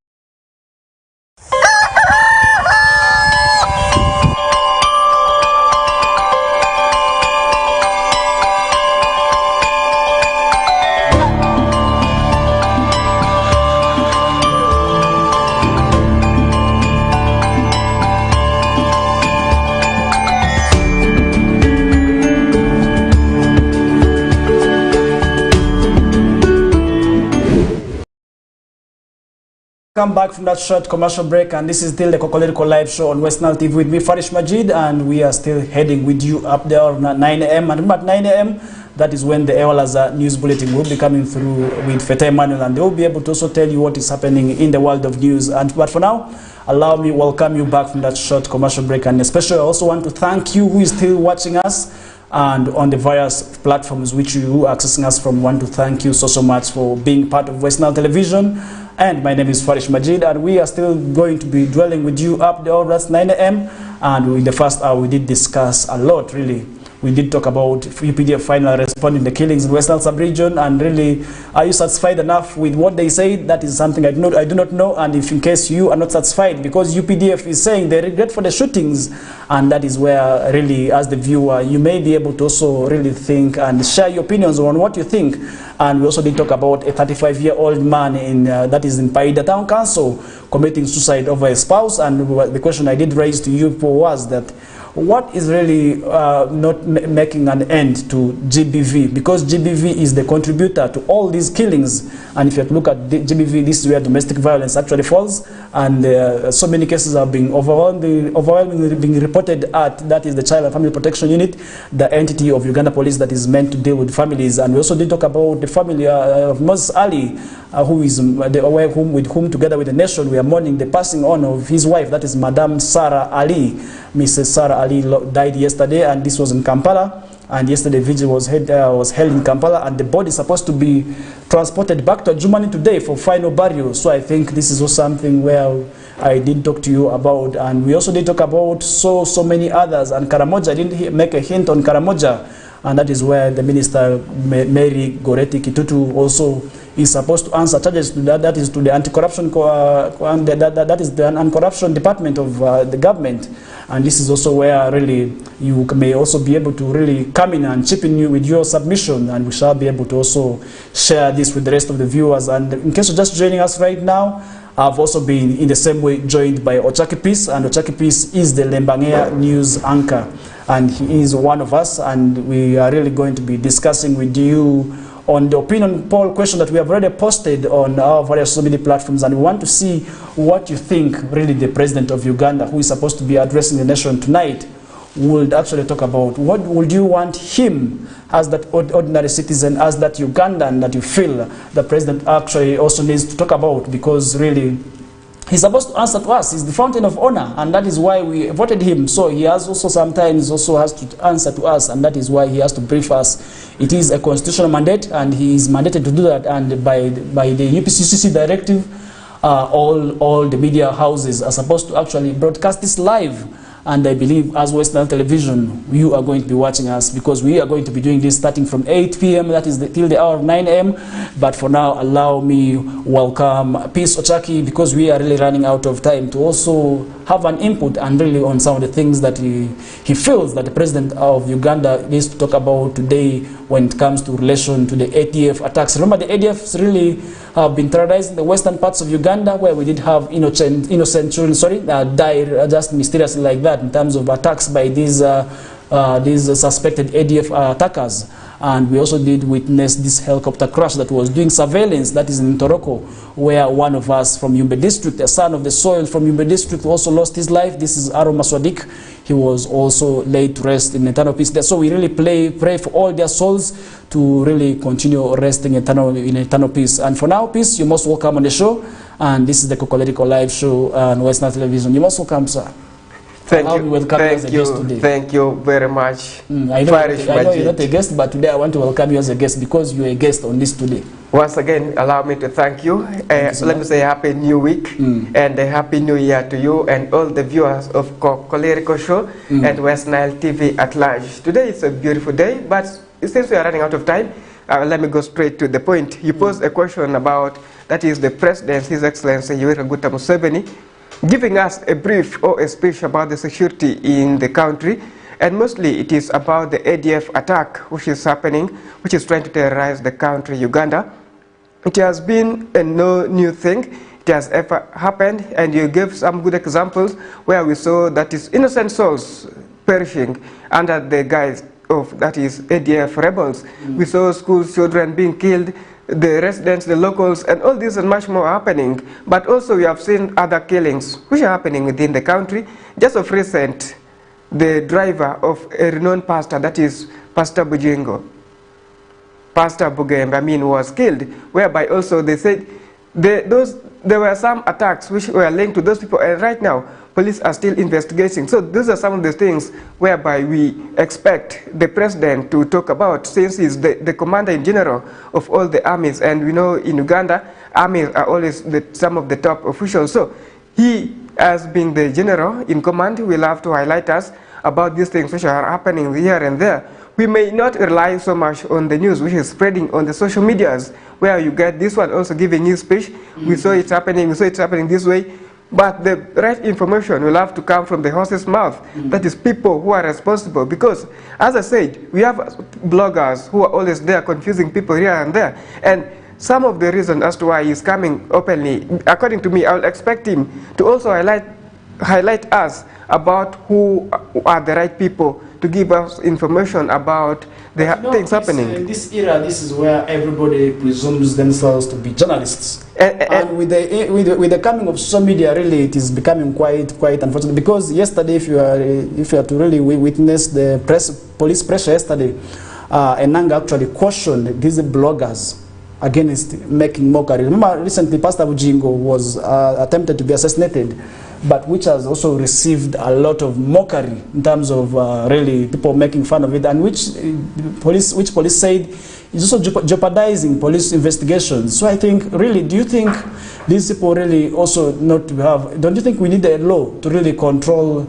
Come back from that short commercial break, and this is still the Kokoliriko live show on West Nile TV with me, Farish Majid, and we are still heading with you up there at 9 a.m. And remember, at 9 a.m., that is when the Ewalaza news bulletin will be coming through with Fete Emmanuel, and they will be able to also tell you what is happening in the world of news. But for now, allow me welcome you back from that short commercial break, and especially I also want to thank you who is still watching us and on the various platforms which you are accessing us from. Want to thank you so much for being part of West Nile Television. And my name is Farish Majid, and we are still going to be dwelling with you up there at 9 a.m. And in the first hour, we did discuss a lot, really. We did talk about UPDF finally responding to the killings in West Nile sub-region, and really, are you satisfied enough with what they say? That is something I do not know, and if in case you are not satisfied, because UPDF is saying they regret for the shootings, and that is where really, as the viewer, you may be able to also really think and share your opinions on what you think. And we also did talk about a 35-year-old man in that is in Paida Town Council committing suicide over a spouse, and the question I did raise to you was that what is really not making an end to GBV, because GBV is the contributor to all these killings. And if you look at GBV, this is where domestic violence actually falls, and so many cases are being overwhelmingly being reported at, that is the Child and Family Protection Unit, the entity of Uganda Police that is meant to deal with families. And we also did talk about the family of Moses Ali, who is with whom together with the nation we are mourning the passing on of his wife, that is Madam Sarah Ali. Mrs. Sarah Ali died yesterday, and this was in Kampala. And yesterday vigil was held in Kampala, and the body is supposed to be transported back to Germany today for final burial. So I think this is also something where I did talk to you about, and we also did talk about so many others. And Karamoja, I didn't make a hint on Karamoja, and that is where the Minister Mary Goreti Kitutu also is supposed to answer charges to that. That is to the anti-corruption that is the anti-corruption department of the government. And this is also where really you may also be able to really come in and chip in with your submission, and we shall be able to also share this with the rest of the viewers. And in case you're just joining us right now, I've also been in the same way joined by Ochaki Peace, and Ochaki Peace is the Lembangea news anchor, and he is one of us, and we are really going to be discussing with you on the opinion poll question that we have already posted on our various social media platforms, and we want to see what you think really the president of Uganda, who is supposed to be addressing the nation tonight, would actually talk about. What would you want him, as that ordinary citizen, as that Ugandan that you feel the president actually also needs to talk about, because really he's supposed to answer to us. He's the fountain of honor, and that is why we voted him. So he has also sometimes also has to answer to us, and that is why he has to brief us. It is a constitutional mandate, and he is mandated to do that. And by the UPCCC directive, all the media houses are supposed to actually broadcast this live. And I believe as West Nile Television, you are going to be watching us, because we are going to be doing this starting from 8 p.m. That is till the hour of 9 a.m. But for now, allow me welcome Peace Ochaki, because we are really running out of time, to also have an input and really on some of the things that he feels that the president of Uganda needs to talk about today when it comes to relation to the ADF attacks. Remember, the ADFs really have been terrorizing the western parts of Uganda, where we did have innocent children, die just mysteriously like that in terms of attacks by these suspected ADF attackers. And we also did witness this helicopter crash that was doing surveillance, that is in Toroko, where one of us from Yumbe district, a son of the soil from Yumbe district, also lost his life. This is Aro Maswadik. He was also laid to rest in eternal peace there. So we really pray for all their souls to really continue resting in eternal peace. And for now, peace, you're most welcome on the show. And this is the Kokoliriko live show on West Nile Television. You're most welcome, sir. Thank you very much. I know you're not a guest, but today I want to welcome you as a guest because you're a guest on this today. Once again, allow me to thank you. Let me say Happy New Week and a Happy New Year to you and all the viewers of Kokoliriko Show and West Nile TV at large. Today is a beautiful day, but since we are running out of time, let me go straight to the point. You posed a question about, that is the President, His Excellency Yoweri Kaguta Museveni, giving us a brief or a speech about the security in the country, and mostly it is about the ADF attack which is happening, which is trying to terrorize the country, Uganda. It has been no new thing. It has ever happened, and you gave some good examples where we saw that is innocent souls perishing under the guise of, that is, ADF rebels. We saw school children being killed, the residents, the locals, and all this and much more happening. But also we have seen other killings which are happening within the country. Just of recent, the driver of a renowned pastor, that is Pastor Bugembe, was killed, whereby also they said there were some attacks which were linked to those people, and right now police are still investigating. So those are some of the things whereby we expect the president to talk about, since he's the commander in general of all the armies, and we know in Uganda armies are always some of the top officials. So he, as being the general in command, will have to highlight us about these things which are happening here and there. We may not rely so much on the news which is spreading on the social medias, where you get this one also giving his speech. We saw it happening, this way. But the right information will have to come from the horse's mouth. That is people who are responsible. Because, as I said, we have bloggers who are always there confusing people here and there. And some of the reasons as to why he's coming openly, according to me, I would expect him to also highlight us about who are the right people to give us information about the things happening. In this era, this is where everybody presumes themselves to be journalists. And with the coming of social media, really, it is becoming quite unfortunate. Because yesterday, if you are to really witness the police pressure yesterday, Enanga actually cautioned these bloggers against making mockery. Remember, recently Pastor Bugembe was attempted to be assassinated, but which has also received a lot of mockery in terms of really people making fun of it, and which police said is also jeopardizing police investigations. So I think, really, do you think these people really also not to have, don't you think we need a law to really control,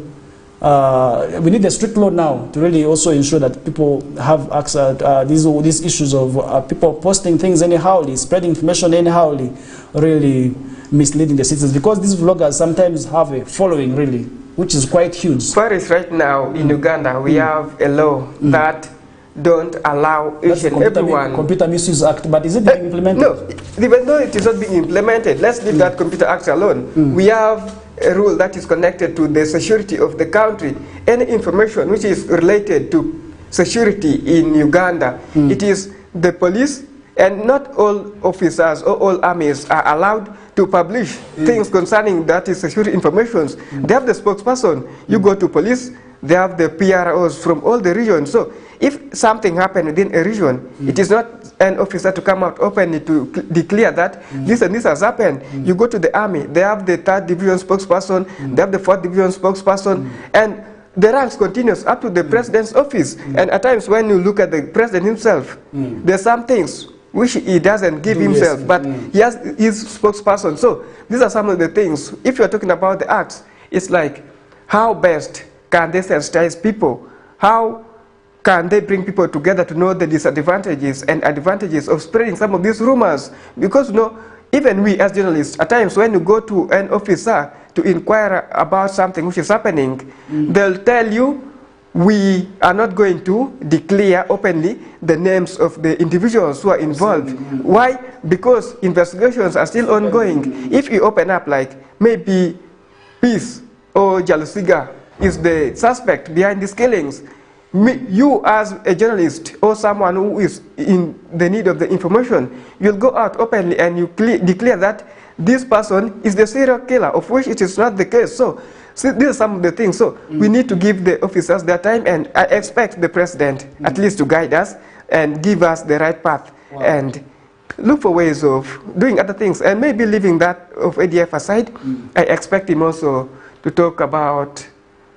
we need a strict law now to really also ensure that people have access to these issues of people posting things anyhowly, spreading information anyhowly, really misleading the citizens, because these vloggers sometimes have a following, really, which is quite huge. Farish, right now in Uganda, we have a law that don't allow each and everyone. Computer Misuse Act, but is it being implemented? No, even though it is not being implemented, let's leave that Computer Act alone. We have a rule that is connected to the security of the country. Any information which is related to security in Uganda, it is the police, and not all officers or all armies are allowed to publish things concerning that is security information. They have the spokesperson. You go to police, they have the PROs from all the regions. So if something happened within a region, it is not an officer to come out openly to declare that this and this has happened. You go to the army, they have the 3rd Division spokesperson, they have the 4th Division spokesperson, and the ranks continues up to the president's office. And at times when you look at the president himself, there are some things which he doesn't give himself, but he has his spokesperson. So these are some of the things. If you're talking about the acts, it's like, how best can they sensitize people? How can they bring people together to know the disadvantages and advantages of spreading some of these rumors? Because, you know, even we as journalists, at times when you go to an officer to inquire about something which is happening, they'll tell you, we are not going to declare openly the names of the individuals who are involved. Why? Because investigations are still ongoing. If you open up, like maybe Peace or Jalusiga is the suspect behind these killings, you as a journalist or someone who is in the need of the information, you'll go out openly and you declare that this person is the serial killer, of which it is not the case. So these are some of the things. So we need to give the officers their time, and I expect the president at least to guide us and give us the right path and look for ways of doing other things, and maybe leaving that of ADF aside. I expect him also to talk about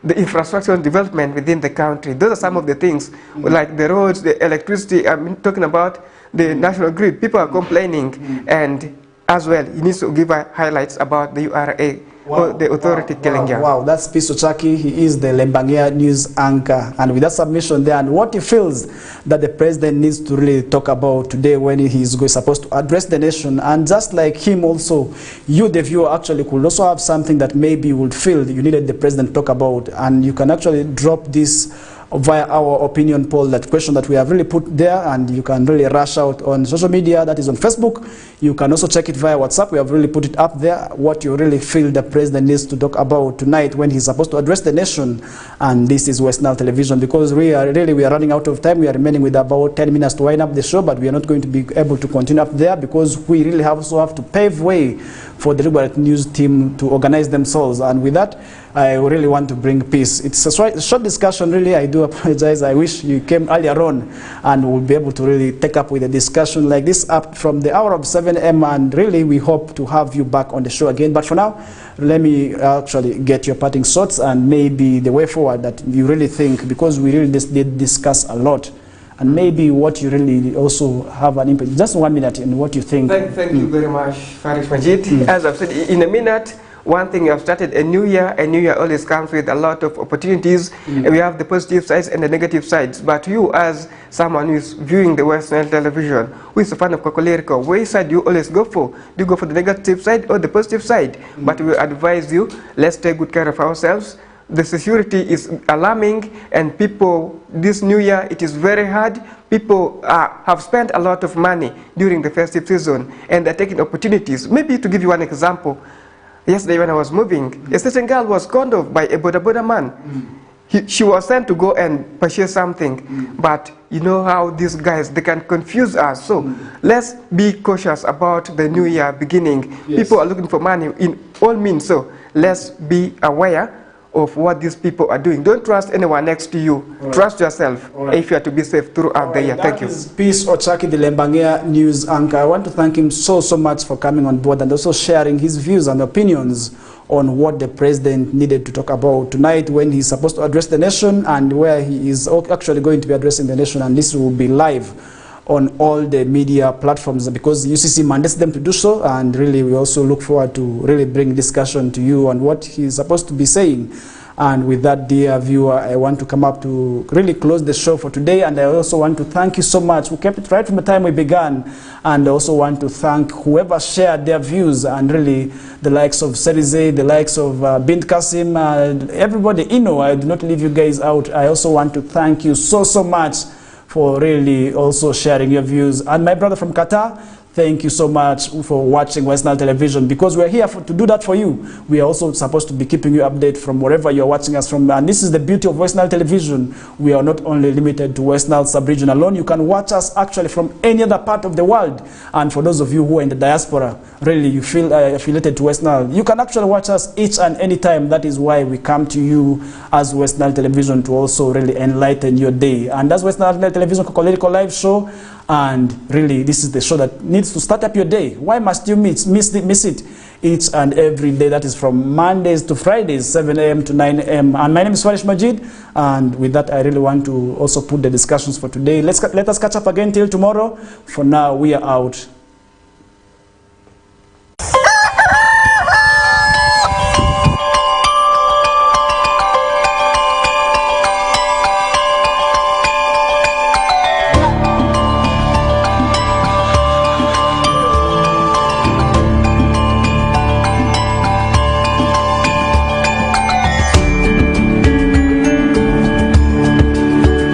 the infrastructure development within the country. Those are some of the things, like the roads, the electricity. I'm talking about the national grid. People are complaining, and as well, he needs to give highlights about the URA, or the authority killing. Wow, that's Peace Ochaki. He is the Lembangia news anchor. And with that submission there, and what he feels that the president needs to really talk about today when he is supposed to address the nation. And just like him also, you, the viewer, actually could also have something that maybe you would feel you needed the president to talk about. And you can actually drop this via our opinion poll, that question that we have really put there, and you can really rush out on social media, that is on Facebook. You can also check it via WhatsApp. We have really put it up there, what you really feel the president needs to talk about tonight when he's supposed to address the nation. And this is West Nile Television, because we are running out of time. We are remaining with about 10 minutes to wind up the show, but we are not going to be able to continue up there, because we really also have to pave way for the Liberate News team to organize themselves. And with that, I really want to bring peace. It's a short discussion, really. I do apologize. I wish you came earlier on and we'll be able to really take up with a discussion like this up from the hour of 7 a.m. And really, we hope to have you back on the show again. But for now, let me actually get your parting thoughts and maybe the way forward that you really think, because we really did discuss a lot. And maybe what you really also have an impact. Just 1 minute in what you think. Thank you very much, Farish Majid. As I've said, in a minute, one thing, you have started a new year. A new year always comes with a lot of opportunities. We have the positive sides and the negative sides. But you, as someone who is viewing the West Nile Television, who is a fan of Kokoliriko, which side do you always go for? Do you go for the negative side or the positive side? But we advise you, let's take good care of ourselves. The security is alarming, and people, this new year, it is very hard. People have spent a lot of money during the festive season, and they're taking opportunities. Maybe to give you one example, yesterday when I was moving, a certain girl was conned off by a boda man. She was sent to go and purchase something, but you know how these guys, they can confuse us. So let's be cautious about the new year beginning. People are looking for money in all means, so let's be aware of what these people are doing. Don't trust anyone next to you. Trust yourself if you are to be safe throughout the year. Thank you. Peace Ochaki, the Lembangia news anchor. I want to thank him so much for coming on board and also sharing his views and opinions on what the president needed to talk about tonight when he's supposed to address the nation, and where he is actually going to be addressing the nation. And this will be live on all the media platforms, because UCC mandates them to do so. And really, we also look forward to really bring discussion to you on what he's supposed to be saying. And with that, dear viewer, I want to come up to really close the show for today. And I also want to thank you so much. We kept it right from the time we began. And I also want to thank whoever shared their views, and really the likes of Serize, the likes of Bint Kasim, everybody. I do not leave you guys out. I also want to thank you so much for really also sharing your views. And my brother from Qatar, thank you so much for watching West Nile Television, because we're here to do that for you. We are also supposed to be keeping you updated from wherever you're watching us from. And this is the beauty of West Nile Television. We are not only limited to West Nile sub-region alone. You can watch us actually from any other part of the world. And for those of you who are in the diaspora, really you feel affiliated to West Nile, you can actually watch us each and any time. That is why we come to you as West Nile Television to also really enlighten your day. And as West Nile Television Kokoliriko live show, and really this is the show that needs to start up your day. Why must you miss it each and every day? That is from Mondays to Fridays, 7 a.m. to 9 a.m. And my name is Farish Majid, and with that I really want to also put the discussions for today. Let us catch up again till tomorrow. For now, we are out.